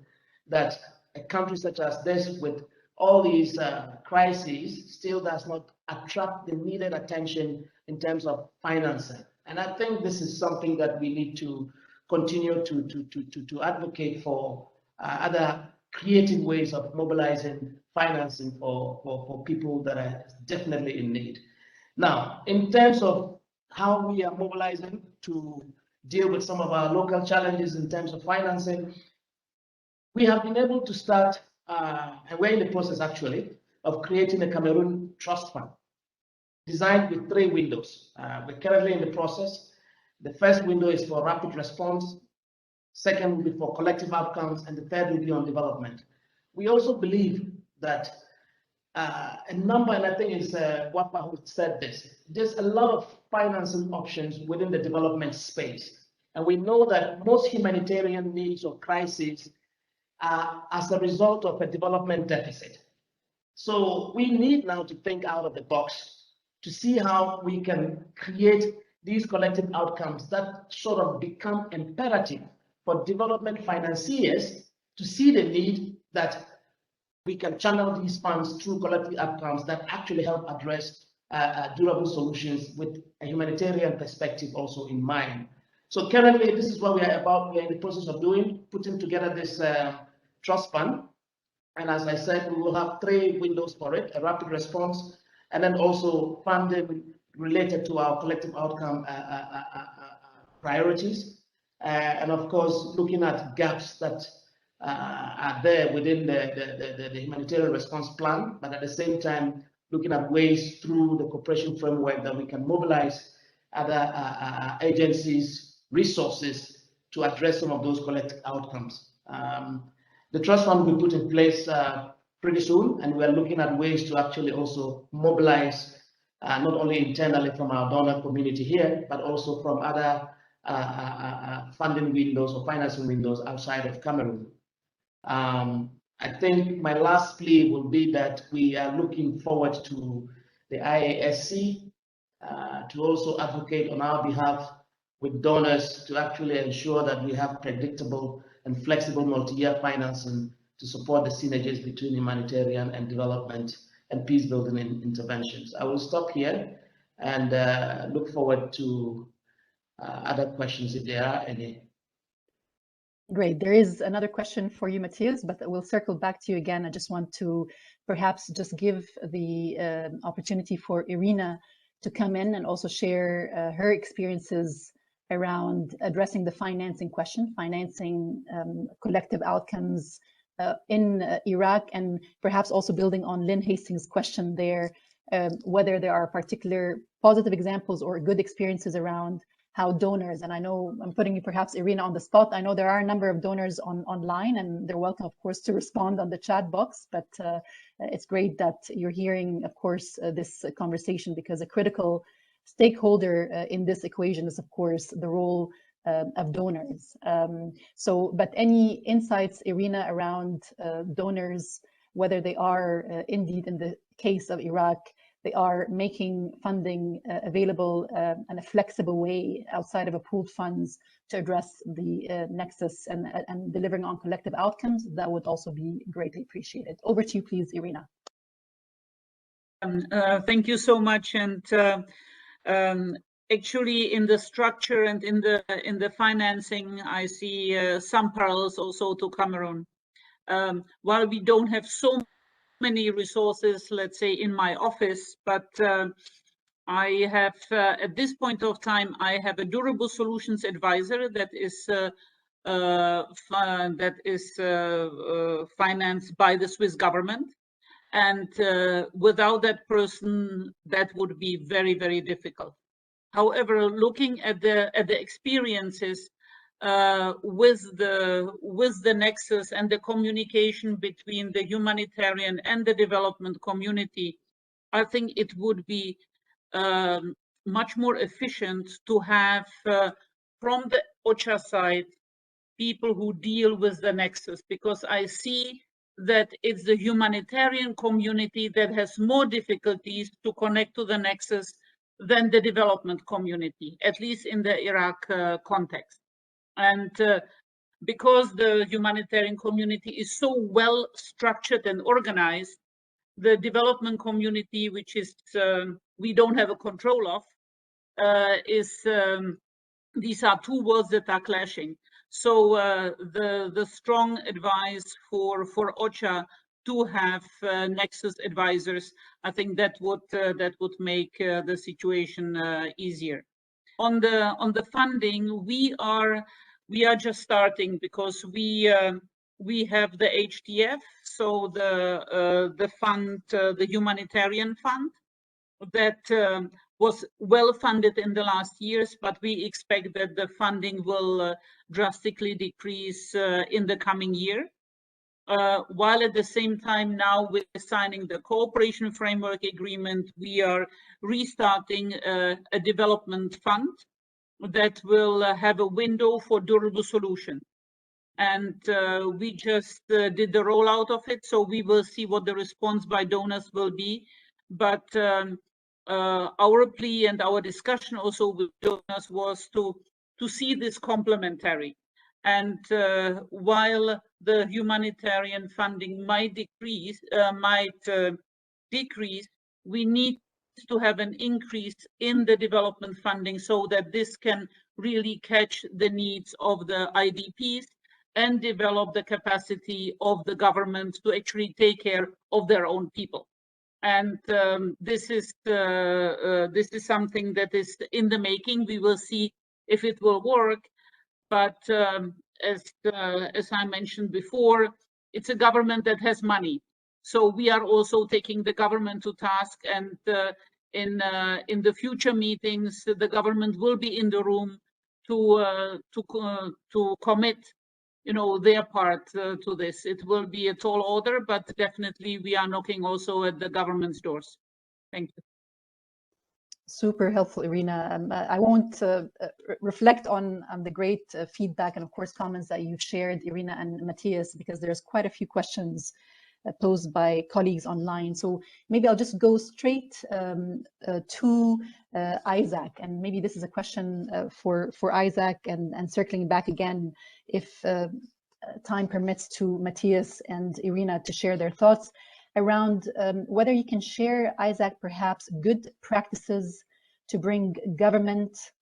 B: that a country such as this, with all these crises, still does not attract the needed attention in terms of financing. And I think this is something that we need to continue to advocate for, other creative ways of mobilizing financing for people that are definitely in need. Now, in terms of how we are mobilizing to deal with some of our local challenges in terms of financing, we have been able to start, and we're in the process actually, of creating a Cameroon Trust Fund, designed with 3 windows. We're currently in the process. The first window is for rapid response, second will be for collective outcomes, and the third will be on development. We also believe that a number, and I think it's Wafa who said this, there's a lot of financing options within the development space. And we know that most humanitarian needs or crises are as a result of a development deficit. So we need now to think out of the box to see how we can create these collective outcomes that sort of become imperative for development financiers to see the need that we can channel these funds through collective outcomes that actually help address durable solutions with a humanitarian perspective also in mind. So currently, this is what we are about. We are in the process of doing, putting together this trust fund. And as I said, we will have 3 windows for it: a rapid response, and then also funding related to our collective outcome priorities. And of course, looking at gaps that are there within the humanitarian response plan, but at the same time, looking at ways through the cooperation framework that we can mobilize other agencies, resources to address some of those collective outcomes. The trust fund will be put in place pretty soon, and we're looking at ways to actually also mobilize not only internally from our donor community here, but also from other funding windows or financing windows outside of Cameroon. I think my last plea will be that we are looking forward to the IASC to also advocate on our behalf with donors to actually ensure that we have predictable and flexible multi-year financing to support the synergies between humanitarian and development and peace-building interventions. I will stop here and look forward to other questions if there are any.
A: Great. There is another question for you, Matthias, but we'll circle back to you again. I just want to perhaps just give the opportunity for Irina to come in and also share her experiences around addressing the financing question, financing collective outcomes in Iraq, and perhaps also building on Lynn Hastings' question there, whether there are particular positive examples or good experiences around how donors, and I know I'm putting you perhaps, Irina, on the spot. I know there are a number of donors online, and they're welcome, of course, to respond on the chat box, but it's great that you're hearing, of course, this conversation, because a critical stakeholder in this equation is, of course, the role of donors. But any insights, Irina, around donors, whether they are indeed, in the case of Iraq, they are making funding available in a flexible way outside of a pooled funds to address the nexus and delivering on collective outcomes, that would also be greatly appreciated. Over to you, please, Irina.
C: Thank you so much. And actually, in the structure and in the financing, I see some parallels also to Cameroon. While we don't have so many resources, let's say, in my office, but I have, at this point of time, I have a durable solutions advisor that is financed by the Swiss government. And without that person, that would be very, very difficult. However, looking at the experiences with the nexus and the communication between the humanitarian and the development community, I think it would be much more efficient to have from the OCHA side people who deal with the nexus, because I see that it's the humanitarian community that has more difficulties to connect to the nexus than the development community, at least in the Iraq context. And because the humanitarian community is so well structured and organized, the development community, which is we don't have a control of, these are two worlds that are clashing. So the strong advice for OCHA to have Nexus advisors, I think that would make the situation easier. On the funding, we are just starting, because we have the HTF, so the fund, the humanitarian fund, that was well funded in the last years, but we expect that the funding will drastically decrease in the coming year. While at the same time now we're signing the cooperation framework agreement, we are restarting a development fund that will have a window for durable solution. And we just did the rollout of it, so we will see what the response by donors will be. But our plea and our discussion also with donors was to see this complementary. And while the humanitarian funding might decrease, we need to have an increase in the development funding so that this can really catch the needs of the IDPs and develop the capacity of the government to actually take care of their own people. And this is something that is in the making. We will see if it will work. But as I mentioned before, it's a government that has money. So we are also taking the government to task, and in the future meetings, the government will be in the room to commit, their part to this. It will be a tall order, but definitely we are knocking also at the government's doors. Thank you.
A: Super helpful, Irina. I won't reflect on the great feedback and, of course, comments that you've shared, Irina and Matthias, because there's quite a few questions posed by colleagues online. So maybe I'll just go straight to Isaac. And maybe this is a question for Isaac, and circling back again, if time permits, to Matthias and Irina to share their thoughts around whether you can share, Isaac, perhaps good practices to bring governments,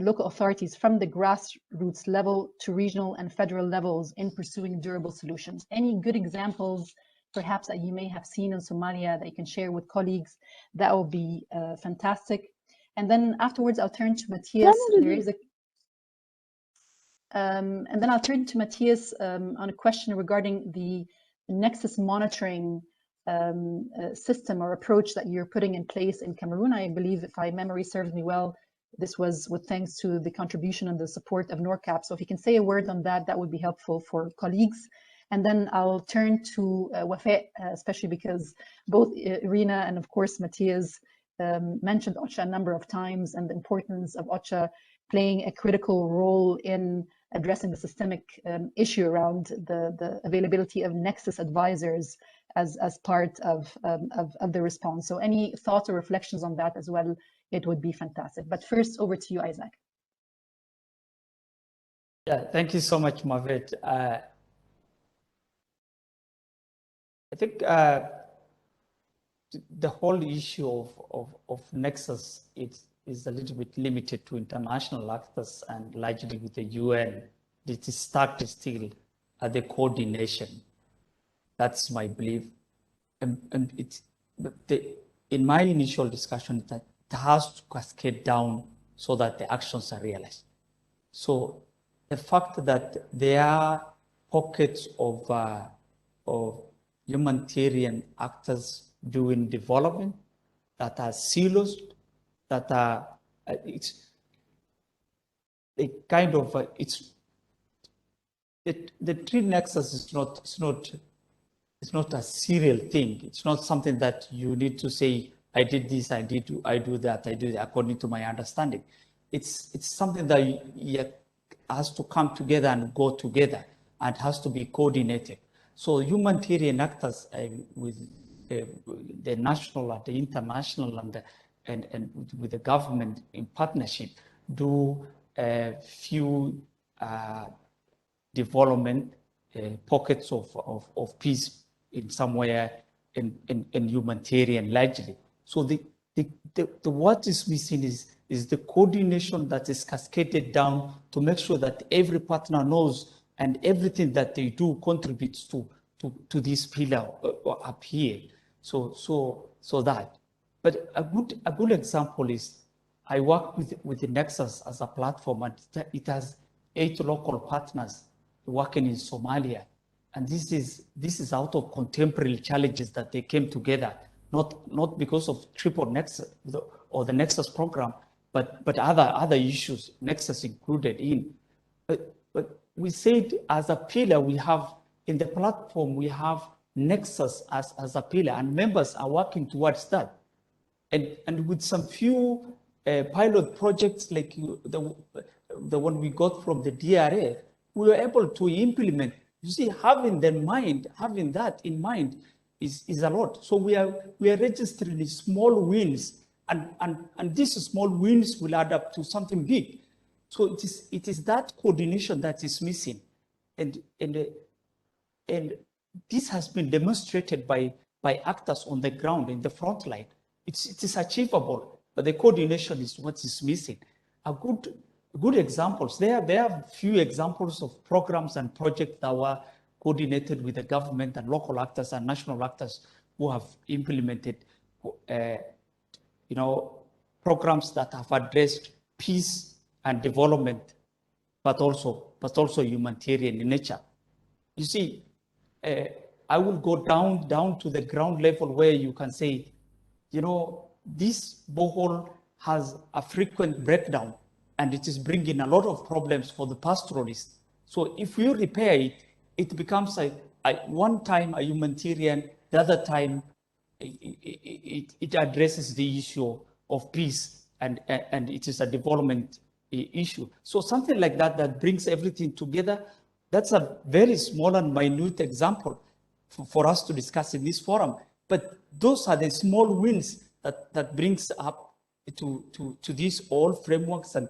A: local authorities from the grassroots level to regional and federal levels in pursuing durable solutions. Any good examples, perhaps, that you may have seen in Somalia that you can share with colleagues? That would be fantastic. And then afterwards, I'll turn to Matthias. And then I'll turn to Matthias on a question regarding the Nexus monitoring system or approach that you're putting in place in Cameroon. I believe, if my memory serves me well, this was with thanks to the contribution and the support of NORCAP. So if you can say a word on that, that would be helpful for colleagues. And then I'll turn to Wafa, especially because both Irina and, of course, Matthias mentioned OCHA a number of times, and the importance of OCHA playing a critical role in addressing the systemic issue around the availability of Nexus advisors as part of the response. So any thoughts or reflections on that as well, it would be fantastic. But first, over to you, Isaac.
D: Yeah, thank you so much, Mavet. I think the whole issue of Nexus is a little bit limited to international actors and largely with the UN. It is stuck still at the coordination. That's my belief. And in my initial discussion, that it has to cascade down so that the actions are realized. So the fact that there are pockets of humanitarian actors doing development that are silos, that are it's a kind of the tree nexus is not a serial thing. It's not something that you need to say, I did this, I do that, I do that according to my understanding. It's something that has to come together and go together and has to be coordinated. So humanitarian actors with the national and the international and with the government in partnership do a few development pockets of peace in somewhere in humanitarian largely. So the what is missing is the coordination that is cascaded down to make sure that every partner knows and everything that they do contributes to this pillar up here. So that. But a good example is I work with the Nexus as a platform, and it has 8 local partners working in Somalia. And this is out of contemporary challenges that they came together, not because of Triple Nexus or the Nexus program, but other issues, Nexus included in. But we said as a pillar, we have in the platform, we have Nexus as a pillar, and members are working towards that. And with some few pilot projects like the one we got from the DRA, we were able to implement. You see, having that in mind is a lot. So we are registering small wins, and these small wins will add up to something big. So it is that coordination that is missing, and this has been demonstrated by actors on the ground in the front line. It is achievable, but the coordination is what is missing. A good examples. There are few examples of programs and projects that were coordinated with the government and local actors and national actors who have implemented, programs that have addressed peace and development, but also humanitarian in nature. You see, I will go down to the ground level where you can say, this borehole has a frequent breakdown, and it is bringing a lot of problems for the pastoralists. So if you repair it, it becomes one time a humanitarian, the other time it addresses the issue of peace, and it is a development issue. So something like that brings everything together. That's a very small and minute example for us to discuss in this forum. But those are the small wins that brings up to these all frameworks. And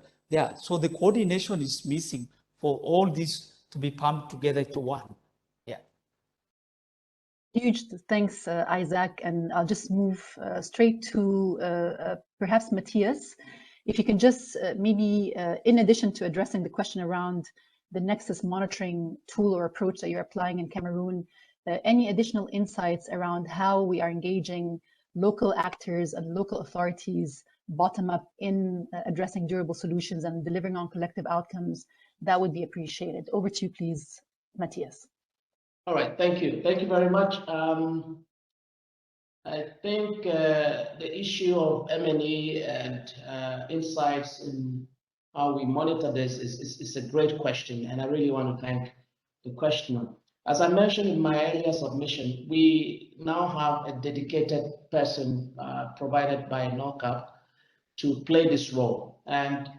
D: so the coordination is missing for all this to be pumped together to one. Yeah.
A: Huge thanks, Isaac. And I'll just move straight to perhaps Matthias. If you can just maybe, in addition to addressing the question around the Nexus monitoring tool or approach that you're applying in Cameroon, any additional insights around how we are engaging local actors and local authorities bottom up in addressing durable solutions and delivering on collective outcomes, that would be appreciated. Over to you, please, Matthias.
B: All right, thank you. Thank you very much. I think the issue of M&E and insights in how we monitor this is a great question, and I really want to thank the questioner. As I mentioned in my earlier submission, we now have a dedicated person provided by NORCAP to play this role. And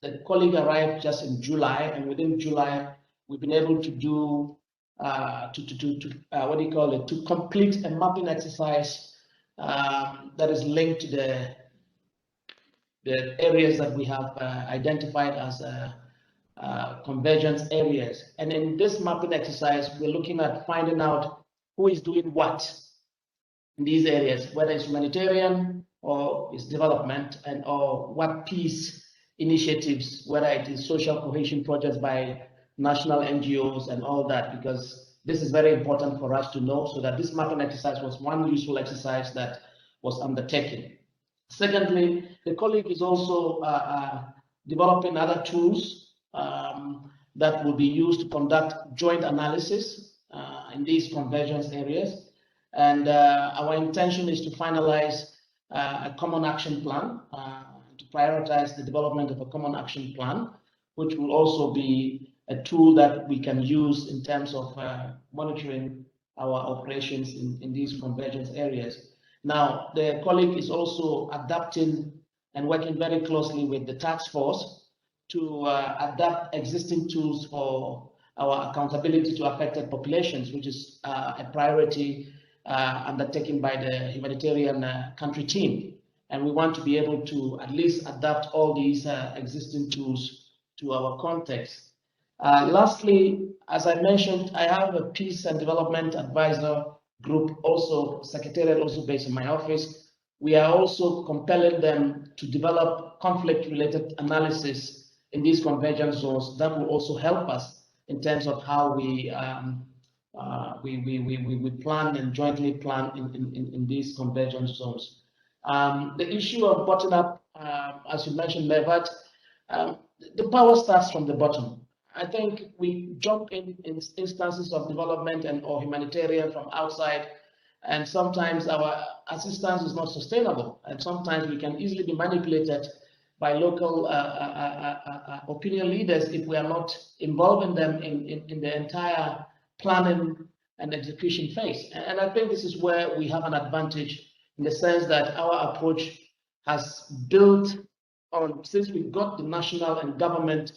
B: the colleague arrived just in July, and within July, we've been able to do to complete a mapping exercise that is linked to the areas that we have identified as convergence areas. And in this mapping exercise, we're looking at finding out who is doing what in these areas, whether it's humanitarian or it's development, and or what peace initiatives, whether it is social cohesion projects by national NGOs and all that, because this is very important for us to know, so that this mapping exercise was one useful exercise that was undertaken. Secondly, the colleague is also developing other tools that will be used to conduct joint analysis in these convergence areas. And our intention is to finalize a common action plan, to prioritize the development of a common action plan, which will also be a tool that we can use in terms of monitoring our operations in these convergence areas. Now, the colleague is also adapting and working very closely with the task force to adapt existing tools for our accountability to affected populations, which is a priority undertaken by the humanitarian country team. And we want to be able to at least adapt all these existing tools to our context. Lastly, as I mentioned, I have a peace and development advisor group, also secretariat, also based in my office. We are also compelling them to develop conflict-related analysis in these convergence zones that will also help us in terms of how we plan and jointly plan in these convergence zones. The issue of bottom-up, as you mentioned, Levat, the power starts from the bottom. I think we jump in instances of development and or humanitarian from outside, and sometimes our assistance is not sustainable, and sometimes we can easily be manipulated by local opinion leaders if we are not involving them in the entire planning and execution phase. And I think this is where we have an advantage, in the sense that our approach has built on, since we got the national and government,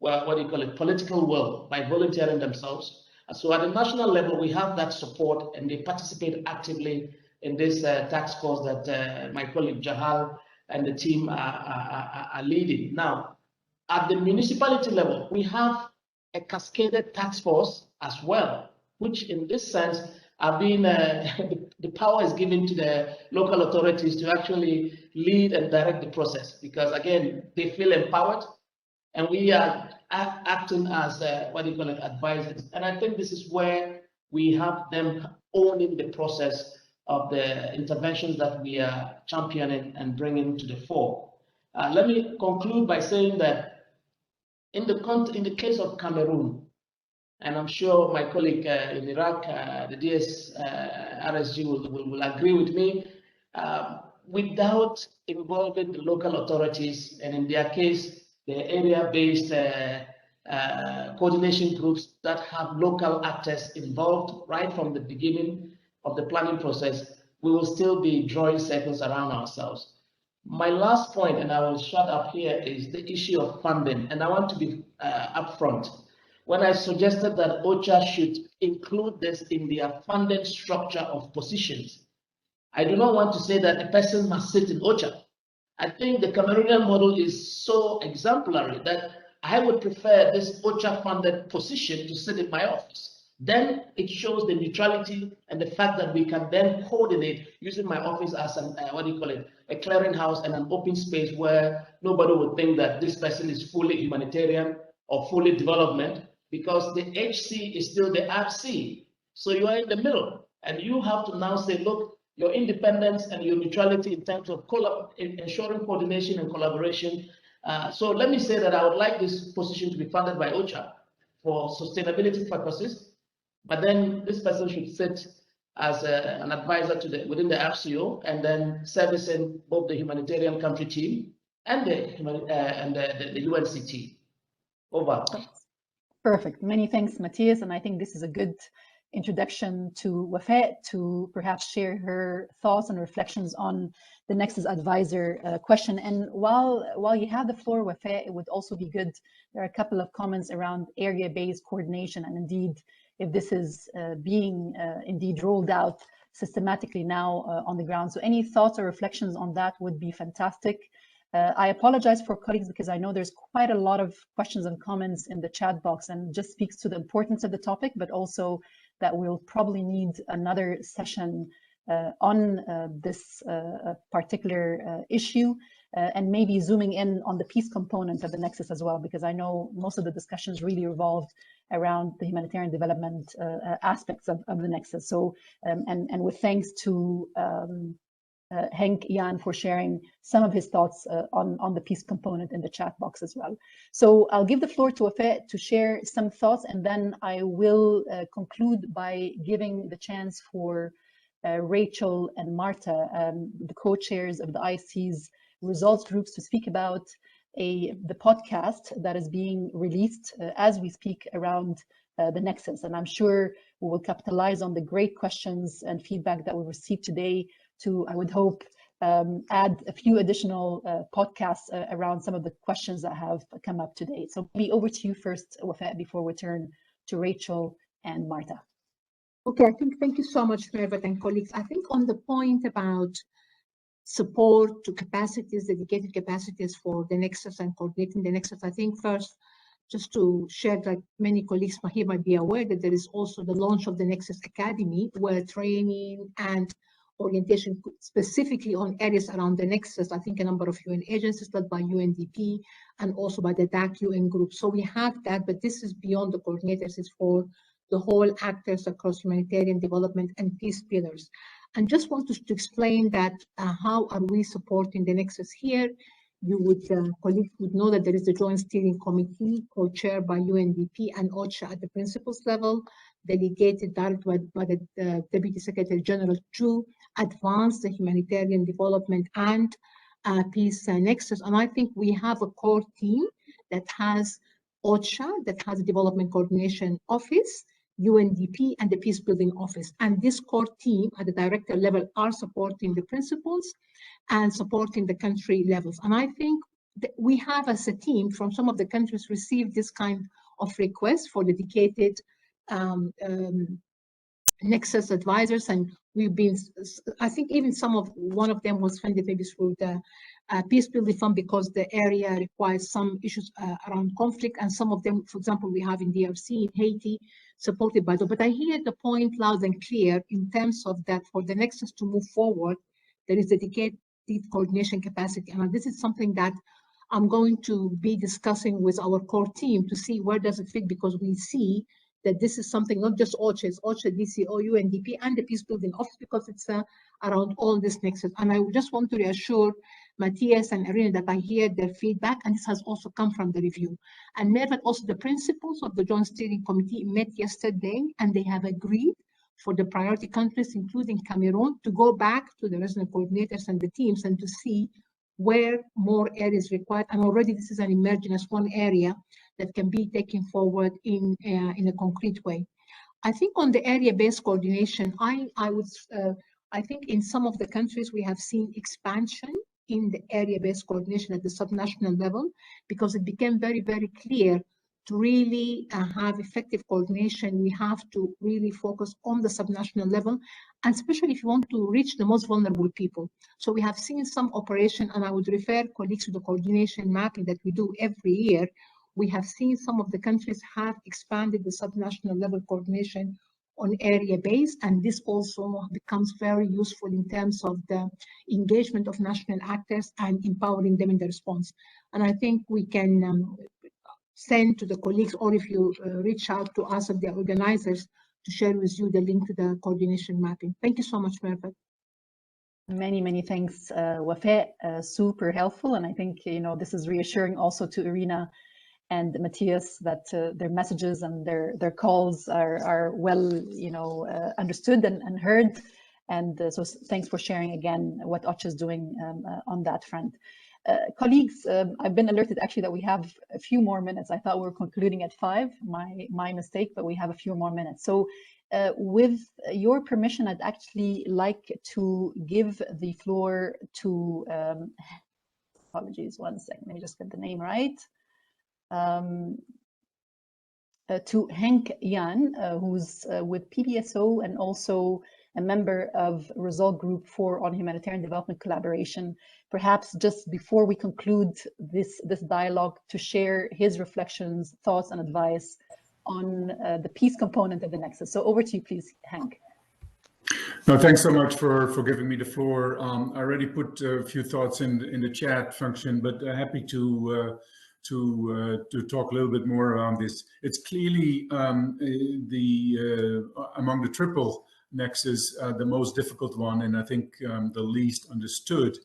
B: political will by volunteering themselves. So at the national level, we have that support, and they participate actively in this task force that my colleague Jahal and the team are leading. Now, at the municipality level, we have a cascaded task force as well, which in this sense are being, the power is given to the local authorities to actually lead and direct the process, because again, they feel empowered, and we are acting as, advisors. And I think this is where we have them owning the process of the interventions that we are championing and bringing to the fore. Let me conclude by saying that in the case of Cameroon, and I'm sure my colleague in Iraq, the RSG will agree with me, without involving the local authorities, and in their case, the area-based coordination groups that have local actors involved right from the beginning of the planning process, we will still be drawing circles around ourselves. My last point, and I will shut up here, is the issue of funding, and I want to be upfront. When I suggested that OCHA should include this in their funding structure of positions, I do not want to say that a person must sit in OCHA. I think the Cameroonian model is so exemplary that I would prefer this OCHA-funded position to sit in my office. Then it shows the neutrality and the fact that we can then coordinate using my office as an, a clearinghouse and an open space where nobody would think that this person is fully humanitarian or fully development, because the HC is still the RC. So you are in the middle, and you have to now say, look, your independence and your neutrality in terms of ensuring coordination and collaboration. So let me say that I would like this position to be funded by OCHA for sustainability purposes, but then this person should sit as an advisor to within the RCO, and then servicing both the humanitarian country team and the UNC team. Over.
A: Perfect. Many thanks, Matthias. And I think this is a good introduction to Wafaa to perhaps share her thoughts and reflections on the Nexus Advisor question. And while you have the floor, Wafaa, it would also be good. There are a couple of comments around area-based coordination, and indeed, if this is being indeed rolled out systematically now on the ground. So any thoughts or reflections on that would be fantastic. I apologize for colleagues because I know there's quite a lot of questions and comments in the chat box, and just speaks to the importance of the topic, but also that we'll probably need another session on this particular issue, and maybe zooming in on the peace component of the Nexus as well, because I know most of the discussions really revolved around the humanitarian development aspects of the Nexus. So, and with thanks to Henk Jan for sharing some of his thoughts on the peace component in the chat box as well. So I'll give the floor to Wafaa to share some thoughts, and then I will conclude by giving the chance for Rachel and Marta, the co-chairs of the IASC's results groups, to speak about the podcast that is being released as we speak around the Nexus. And I'm sure we will capitalize on the great questions and feedback that we received today to, I would hope, add a few additional podcasts around some of the questions that have come up today. So maybe over to you first, Wafaa, before we turn to Rachel and Marta.
E: Okay, thank you so much, Mervat and colleagues. I think on the point about support to capacities, dedicated capacities for the Nexus and coordinating the Nexus, I think first, just to share that many colleagues here might be aware that there is also the launch of the Nexus Academy, where training and orientation specifically on areas around the Nexus, I think a number of UN agencies led by UNDP and also by the DAC UN group. So we have that, but this is beyond the coordinators, it's for the whole actors across humanitarian development and peace pillars. And just want to explain that how are we supporting the Nexus here? You would, colleagues would know that there is a joint steering committee co-chaired by UNDP and OCHA at the principals level, delegated directly by the Deputy Secretary General to advance the humanitarian development and peace Nexus. And I think we have a core team that has OCHA, that has a development coordination office, UNDP, and the peace building office. And this core team at the director level are supporting the principals and supporting the country levels. And I think that we have, as a team from some of the countries, received this kind of request for dedicated Nexus advisors, and we've been, I think even one of them was funded maybe through the Peace Building Fund because the area requires some issues around conflict, and some of them, for example, we have in DRC, in Haiti, supported by those. But I hear the point loud and clear in terms of that for the Nexus to move forward, there is dedicated coordination capacity. And this is something that I'm going to be discussing with our core team to see where does it fit, because we see that this is something not just OCHA, it's OCHA, DCO, UNDP, and the Peace Building Office, because it's around all this Nexus. And I just want to reassure Matthias and Irina that I hear their feedback, and this has also come from the review. And Mervat, also the principals of the Joint Steering Committee met yesterday, and they have agreed for the priority countries, including Cameroon, to go back to the regional coordinators and the teams and to see where more areas required. And already this is an emerging as one area that can be taken forward in a concrete way. I think on the area-based coordination, I think in some of the countries we have seen expansion in the area-based coordination at the subnational level, because it became very, very clear to really have effective coordination, we have to really focus on the subnational level, and especially if you want to reach the most vulnerable people. So we have seen some operation, and I would refer colleagues to the coordination mapping that we do every year. We have seen some of the countries have expanded the subnational level coordination on area-based, and this also becomes very useful in terms of the engagement of national actors and empowering them in the response. And I think we can send to the colleagues, or if you reach out to us of the organizers, to share with you the link to the coordination mapping. Thank you so much, Mervat.
A: Many, many thanks, Wafaa. Super helpful. And I think, this is reassuring also to Irina and Matthias that their messages and their calls are well, understood and heard. And so thanks for sharing again what OCHA is doing on that front. Colleagues, I've been alerted actually that we have a few more minutes. I thought we were concluding at 5, my mistake, but we have a few more minutes. So with your permission, I'd actually like to give the floor to, apologies, one second, let me just get the name right. To Henk Jan, who's with PBSO and also a member of Result Group 4 on Humanitarian Development Collaboration. Perhaps just before we conclude this dialogue, to share his reflections, thoughts, and advice on the peace component of the Nexus. So over to you, please, Henk.
F: No, thanks so much for giving me the floor. I already put a few thoughts in the chat function, but happy to talk a little bit more around this. It's clearly among the triple Nexus, the most difficult one, and I think the least understood.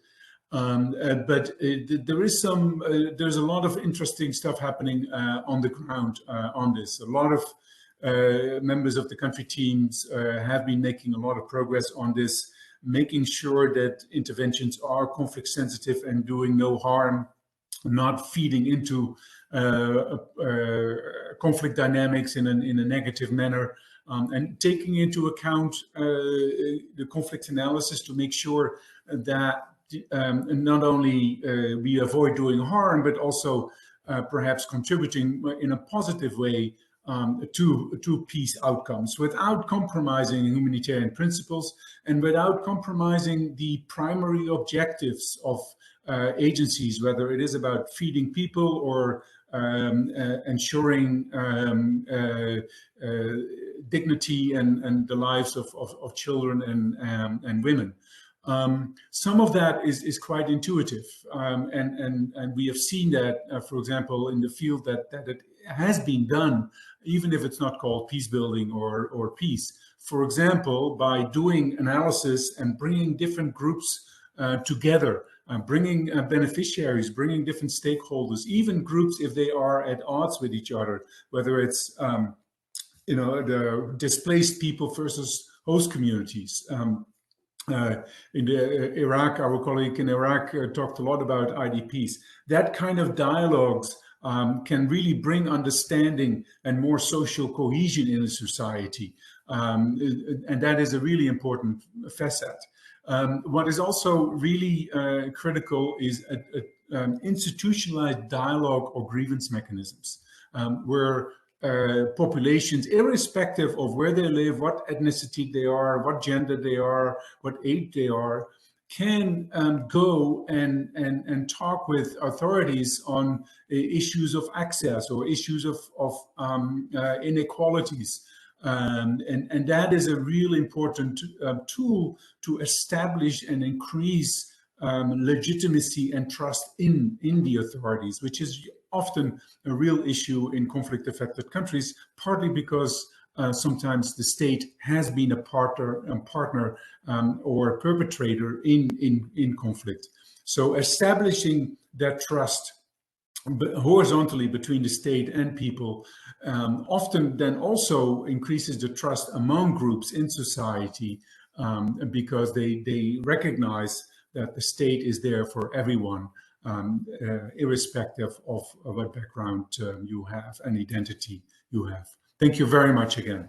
F: But there's a lot of interesting stuff happening on the ground on this. A lot of members of the country teams have been making a lot of progress on this, making sure that interventions are conflict sensitive and doing no harm, not feeding into conflict dynamics in a negative manner, and taking into account the conflict analysis to make sure that not only we avoid doing harm, but also perhaps contributing in a positive way to peace outcomes, without compromising humanitarian principles and without compromising the primary objectives of agencies, whether it is about feeding people or ensuring dignity and the lives of children and women. Some of that is quite intuitive, and we have seen that, for example, in the field that it has been done, even if it's not called peace building or peace. For example, by doing analysis and bringing different groups together, bringing beneficiaries, bringing different stakeholders, even groups if they are at odds with each other, whether it's the displaced people versus host communities. In Iraq, our colleague in Iraq talked a lot about IDPs. That kind of dialogues can really bring understanding and more social cohesion in a society. And that is a really important facet. What is also really critical is institutionalized dialogue or grievance mechanisms, where populations, irrespective of where they live, what ethnicity they are, what gender they are, what age they are, can go and talk with authorities on issues of access or issues of inequalities. And that is a really important tool to establish and increase legitimacy and trust in the authorities, which is often a real issue in conflict-affected countries, partly because sometimes the state has been a partner or a perpetrator in conflict. So establishing that trust horizontally between the state and people often then also increases the trust among groups in society, because they recognize that the state is there for everyone, irrespective of what background you have and identity you have. Thank you very much again.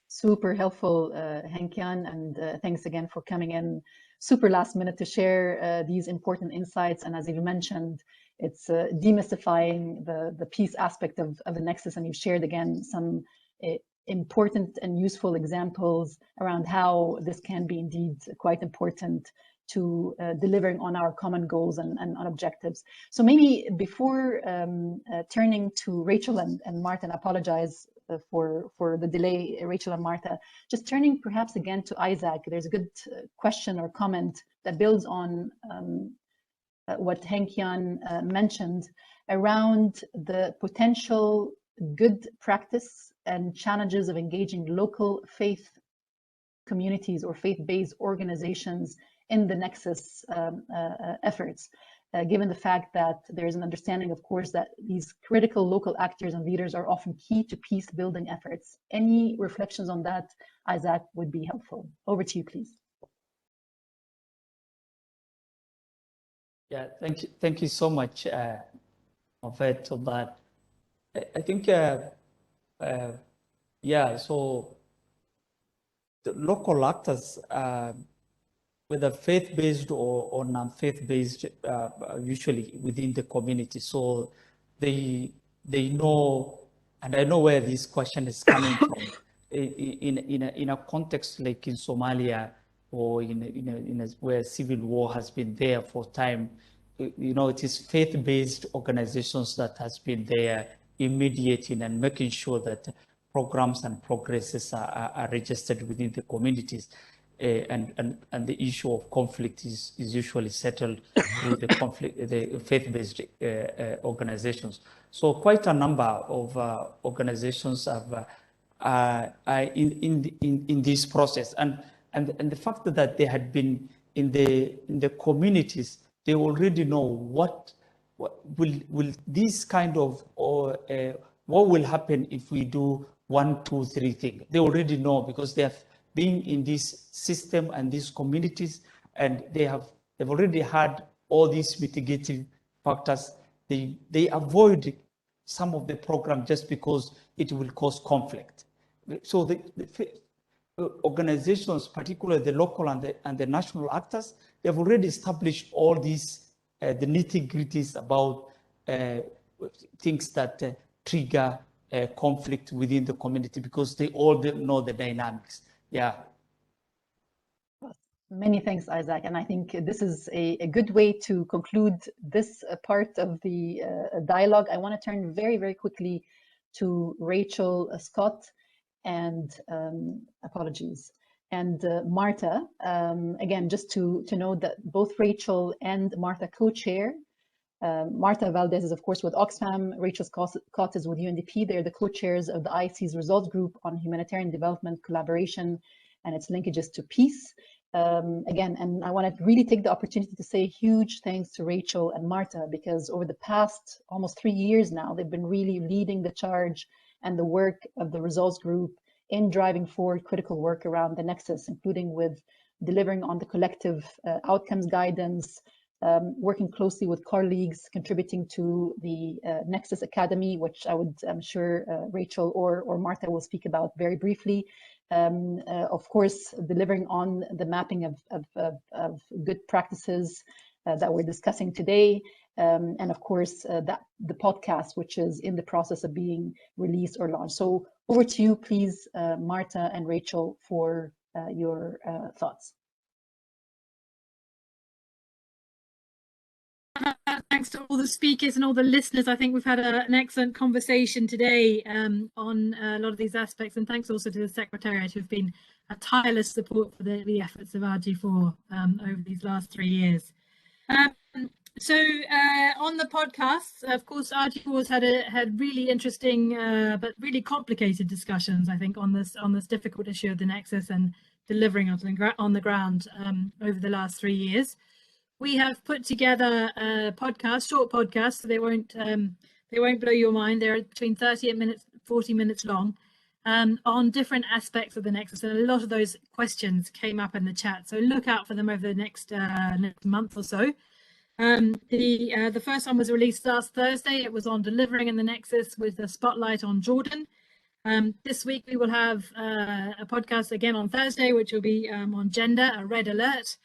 A: Super helpful, Henk-Jan, and thanks again for coming in super last minute to share these important insights. And as you mentioned, it's demystifying the peace aspect of the Nexus, and you've shared again some important and useful examples around how this can be indeed quite important to delivering on our common goals and on objectives. So maybe before turning to Rachel and Marta, and I apologize for the delay, Rachel and Marta, just turning perhaps again to Isaac, there's a good question or comment that builds on what Henk-Jan mentioned around the potential good practice and challenges of engaging local faith communities or faith-based organizations in the Nexus efforts, given the fact that there is an understanding, of course, that these critical local actors and leaders are often key to peace-building efforts. Any reflections on that, Isaac, would be helpful. Over to you, please.
D: Yeah, thank you so much, Moffat, on that. I think, yeah, so the local actors, whether faith-based or non-faith-based, usually within the community. So they know, and I know where this question is coming from. In a context like in Somalia, or where civil war has been there for time, it is faith-based organizations that has been there mediating and making sure that programs and progresses are registered within the communities. And the issue of conflict is usually settled through the faith-based organizations. So quite a number of organizations are in this process, and the fact that they had been in the communities, they already know what will this kind of, or what will happen if we do 1, 2, 3 things. They already know, because they have been in this system and these communities, and they've already had all these mitigating factors. They avoid some of the program just because it will cause conflict. So the organizations, particularly the local and the national actors, they've already established all these the nitty-gritties about things that trigger conflict within the community, because they all know the dynamics. Yeah.
A: Many thanks, Isaac. And I think this is a good way to conclude this part of the dialogue. I want to turn very, very quickly to Rachel Scott and apologies. And Marta, again, just to note that both Rachel and Marta co-chair. Marta Valdez is, of course, with Oxfam. Rachel Scott is with UNDP. They're the co-chairs of the IASC's Results Group on Humanitarian Development Collaboration and its linkages to peace. Again, and I want to really take the opportunity to say huge thanks to Rachel and Marta, because over the past almost 3 years now, they've been really leading the charge and the work of the Results Group in driving forward critical work around the Nexus, including with delivering on the collective outcomes guidance, working closely with colleagues, contributing to the Nexus Academy, which I'm sure Rachel or Marta will speak about very briefly. Of course, delivering on the mapping of good practices that we're discussing today, and of course that the podcast, which is in the process of being released or launched. So over to you, please, Marta and Rachel, for your thoughts.
G: Thanks to all the speakers and all the listeners. I think we've had an excellent conversation today on a lot of these aspects, and thanks also to the Secretariat, who've been a tireless support for the efforts of RG4 over these last 3 years. So on the podcasts, of course, RG4's had really interesting but really complicated discussions, I think, on this difficult issue of the Nexus and delivering on the ground over the last 3 years. We have put together a podcast, short podcasts, so they won't blow your mind. They're between 30 minutes, 40 minutes long, on different aspects of the Nexus, and a lot of those questions came up in the chat. So look out for them over the next month or so. The first one was released last Thursday. It was on delivering in the Nexus with a spotlight on Jordan. This week we will have a podcast again on Thursday, which will be on gender, a red alert.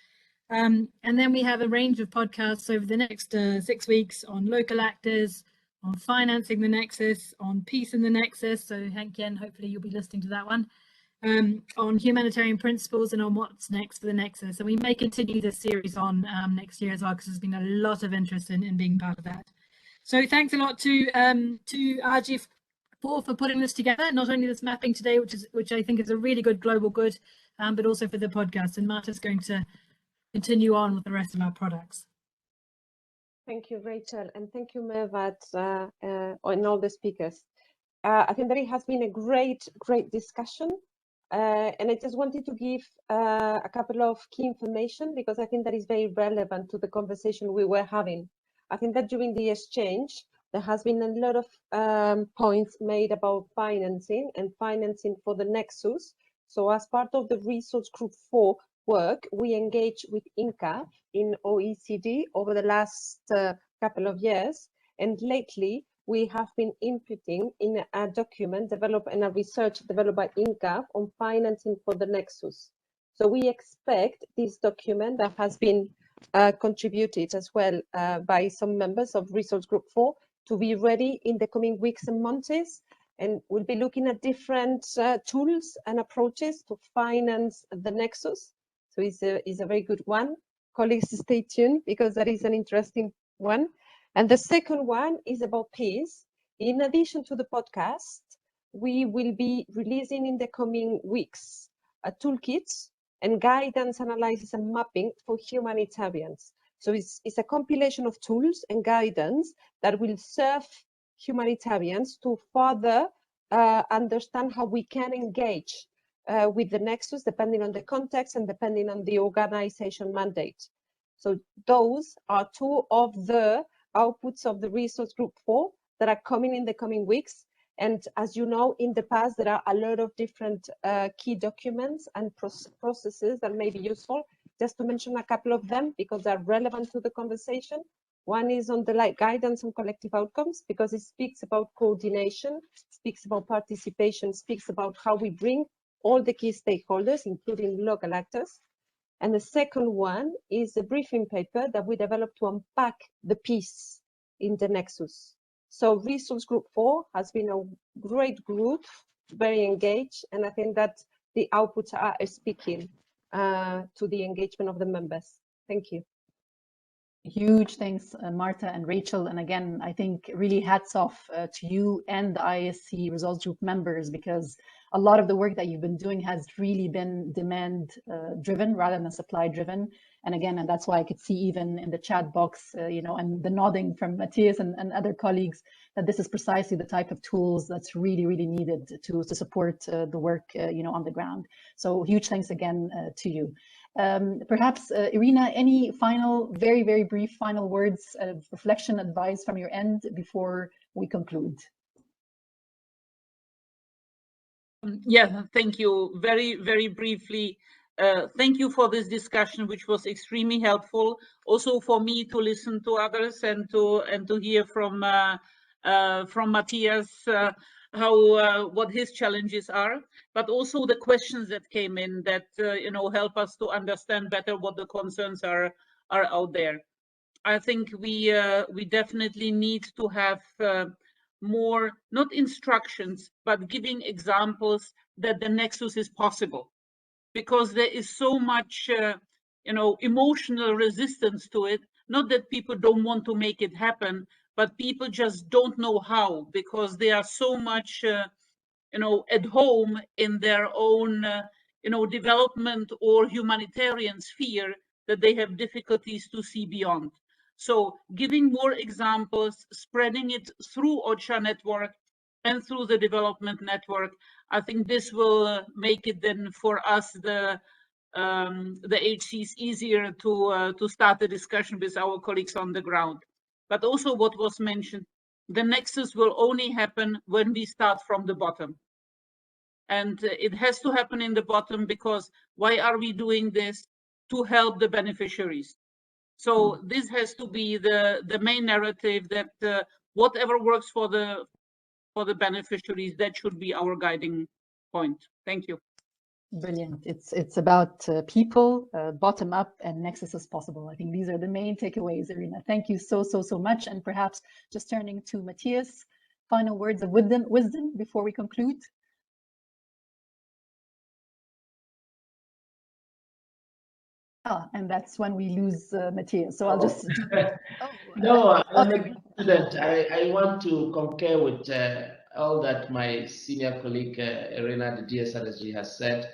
G: And then we have a range of podcasts over the next 6 weeks on local actors, on financing the Nexus, on peace in the Nexus. So Henk-Jen, hopefully you'll be listening to that one. On humanitarian principles and on what's next for the Nexus. And we may continue this series on next year as well, because there's been a lot of interest in being part of that. So thanks a lot to RG4 for putting this together, not only this mapping today, which I think is a really good global good, but also for the podcast. And Marta's going to continue on with the rest of our products.
H: Thank you, Rachel, and thank you, Mervat, and all the speakers. I think that it has been a great discussion. And I just wanted to give a couple of key information, because I think that is very relevant to the conversation we were having. I think that during the exchange, there has been a lot of points made about financing and financing for the Nexus. So as part of the Resource Group 4 work, we engaged with INCAF in OECD over the last couple of years. And lately, we have been inputting in a document developed and a research developed by INCAF on financing for the Nexus. So we expect this document that has been contributed as well by some members of Resource Group 4 to be ready in the coming weeks and months. And we'll be looking at different tools and approaches to finance the Nexus. So it's a very good one. Colleagues, stay tuned, because that is an interesting one. And the second one is about peace. In addition to the podcast, we will be releasing in the coming weeks a toolkit and guidance, analysis and mapping for humanitarians. So it's a compilation of tools and guidance that will serve humanitarians to further understand how we can engage with the Nexus, depending on the context and depending on the organization mandate. So those are two of the outputs of the Resource Group 4 that are coming in the coming weeks. And as you know, in the past, there are a lot of different key documents and processes that may be useful. Just to mention a couple of them, because they're relevant to the conversation. One is on the guidance on collective outcomes, because it speaks about coordination, speaks about participation, speaks about how we bring all the key stakeholders, including local actors. And the second one is a briefing paper that we developed to unpack the peace in the Nexus. So Resource Group 4 has been a great group, very engaged, and I think that the outputs are speaking to the engagement of the members. Thank you.
A: Huge thanks, Marta and Rachel. And again, I think really hats off to you and the IASC Results Group members, because a lot of the work that you've been doing has really been demand driven rather than supply driven. And again, and that's why I could see even in the chat box, and the nodding from Matthias and other colleagues, that this is precisely the type of tools that's really, really needed to support the work, on the ground. So huge thanks again to you. Perhaps, Irina, any final, very, very brief final words of reflection, advice from your end before we conclude?
C: Yeah, thank you. Very, very briefly, thank you for this discussion, which was extremely helpful. Also for me to listen to others and to hear from Matthias what his challenges are, but also the questions that came in that help us to understand better what the concerns are out there. I think we definitely need to have more, not instructions, but giving examples that the Nexus is possible, because there is so much, emotional resistance to it. Not that people don't want to make it happen, but people just don't know how, because they are so much, at home in their own, development or humanitarian sphere, that they have difficulties to see beyond. So giving more examples, spreading it through OCHA network and through the development network, I think this will make it then for us, the HCs, easier to start a discussion with our colleagues on the ground. But also what was mentioned, the Nexus will only happen when we start from the bottom. And it has to happen in the bottom, because why are we doing this? To help the beneficiaries. So this has to be the main narrative, that whatever works for the beneficiaries, that should be our guiding point. Thank you.
A: Brilliant. It's about people, bottom up, and Nexus is possible. I think these are the main takeaways, Irina. Thank you so much. And perhaps just turning to Matthias, final words of wisdom before we conclude. And that's when we lose Matthias. So I'll just.
B: No, I'm a good student. I want to concur with all that my senior colleague Irina, the DSRSG, has said,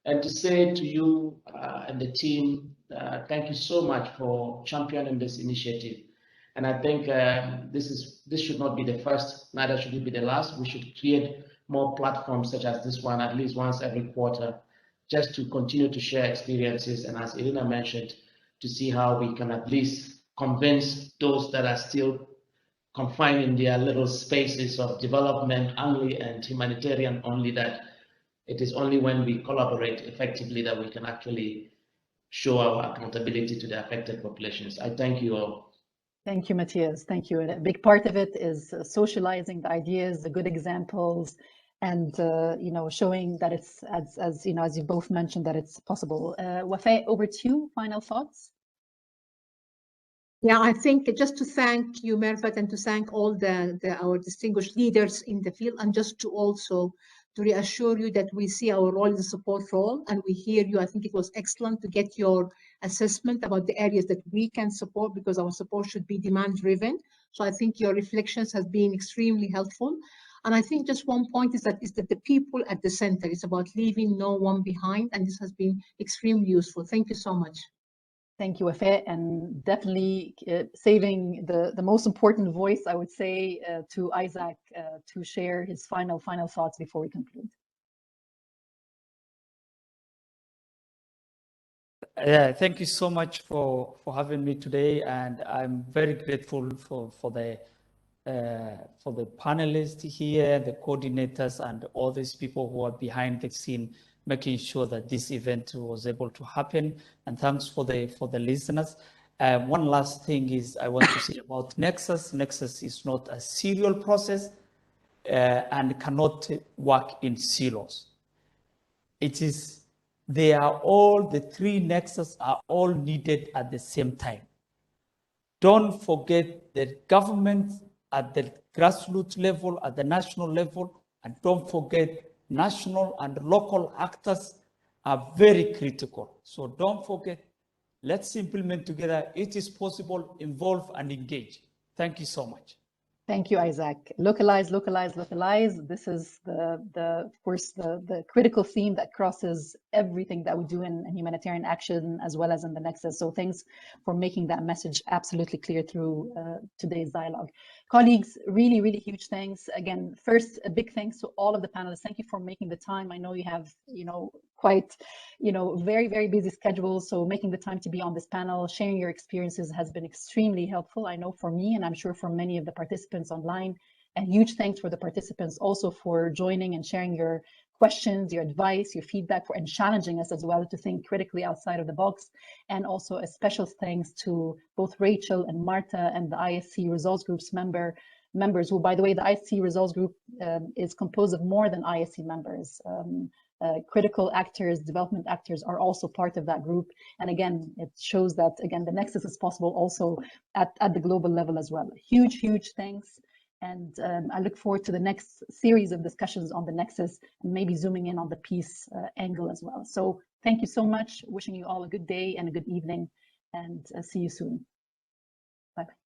B: and to say to you and the team, thank you so much for championing this initiative. And I think this should not be the first, neither should it be the last. We should create more platforms such as this one, at least once every quarter, just to continue to share experiences, and as Irina mentioned, to see how we can at least convince those that are still confined in their little spaces of development only and humanitarian only, that it is only when we collaborate effectively that we can actually show our accountability to the affected populations. I thank you all. Thank you, Matthias. Thank you. And a big part of it is socializing the ideas, the good examples, and showing that it's, as you both mentioned, that it's possible. Wafaa, over to you. Final thoughts.
E: Yeah, I think just to thank you, Mervat, and to thank all our distinguished leaders in the field, and just to also to reassure you that we see our role as a support role, and we hear you. I think it was excellent to get your assessment about the areas that we can support, because our support should be demand-driven. So I think your reflections have been extremely helpful. And I think just one point is that the people at the center. It's about leaving no one behind, and this has been extremely useful. Thank you so much.
A: Thank you, Wafaa, and definitely saving the most important voice, I would say, to Isaac to share his final thoughts before we conclude.
D: Thank you so much for having me today, and I'm very grateful for the panelists here, the coordinators, and all these people who are behind the scene, making sure that this event was able to happen. And thanks for the listeners. One last thing is I want to say about Nexus. Nexus is not a serial process and cannot work in silos. The three Nexus are all needed at the same time. Don't forget that government at the grassroots level, at the national level, and don't forget national and local actors are very critical. So don't forget, let's implement together. It is possible, involve and engage. Thank you so much.
A: Thank you, Isaac. Localize, localize, localize. This is of course, the critical theme that crosses everything that we do in humanitarian action as well as in the Nexus. So thanks for making that message absolutely clear through today's dialogue. Colleagues, really, really huge thanks. Again, first, a big thanks to all of the panelists. Thank you for making the time. I know you have, quite, very, very busy schedules. So making the time to be on this panel, sharing your experiences has been extremely helpful. I know for me, and I'm sure for many of the participants online. And huge thanks for the participants also for joining and sharing your questions, your advice, your feedback, and challenging us as well to think critically outside of the box. And also a special thanks to both Rachel and Marta and the IASC Results Group's members, who, by the way, the IASC Results Group is composed of more than IASC members. critical actors, development actors are also part of that group. And again, it shows that, again, the Nexus is possible also at the global level as well. Huge, huge thanks. And I look forward to the next series of discussions on the Nexus, and maybe zooming in on the peace angle as well. So thank you so much. Wishing you all a good day and a good evening, and see you soon. Bye-bye.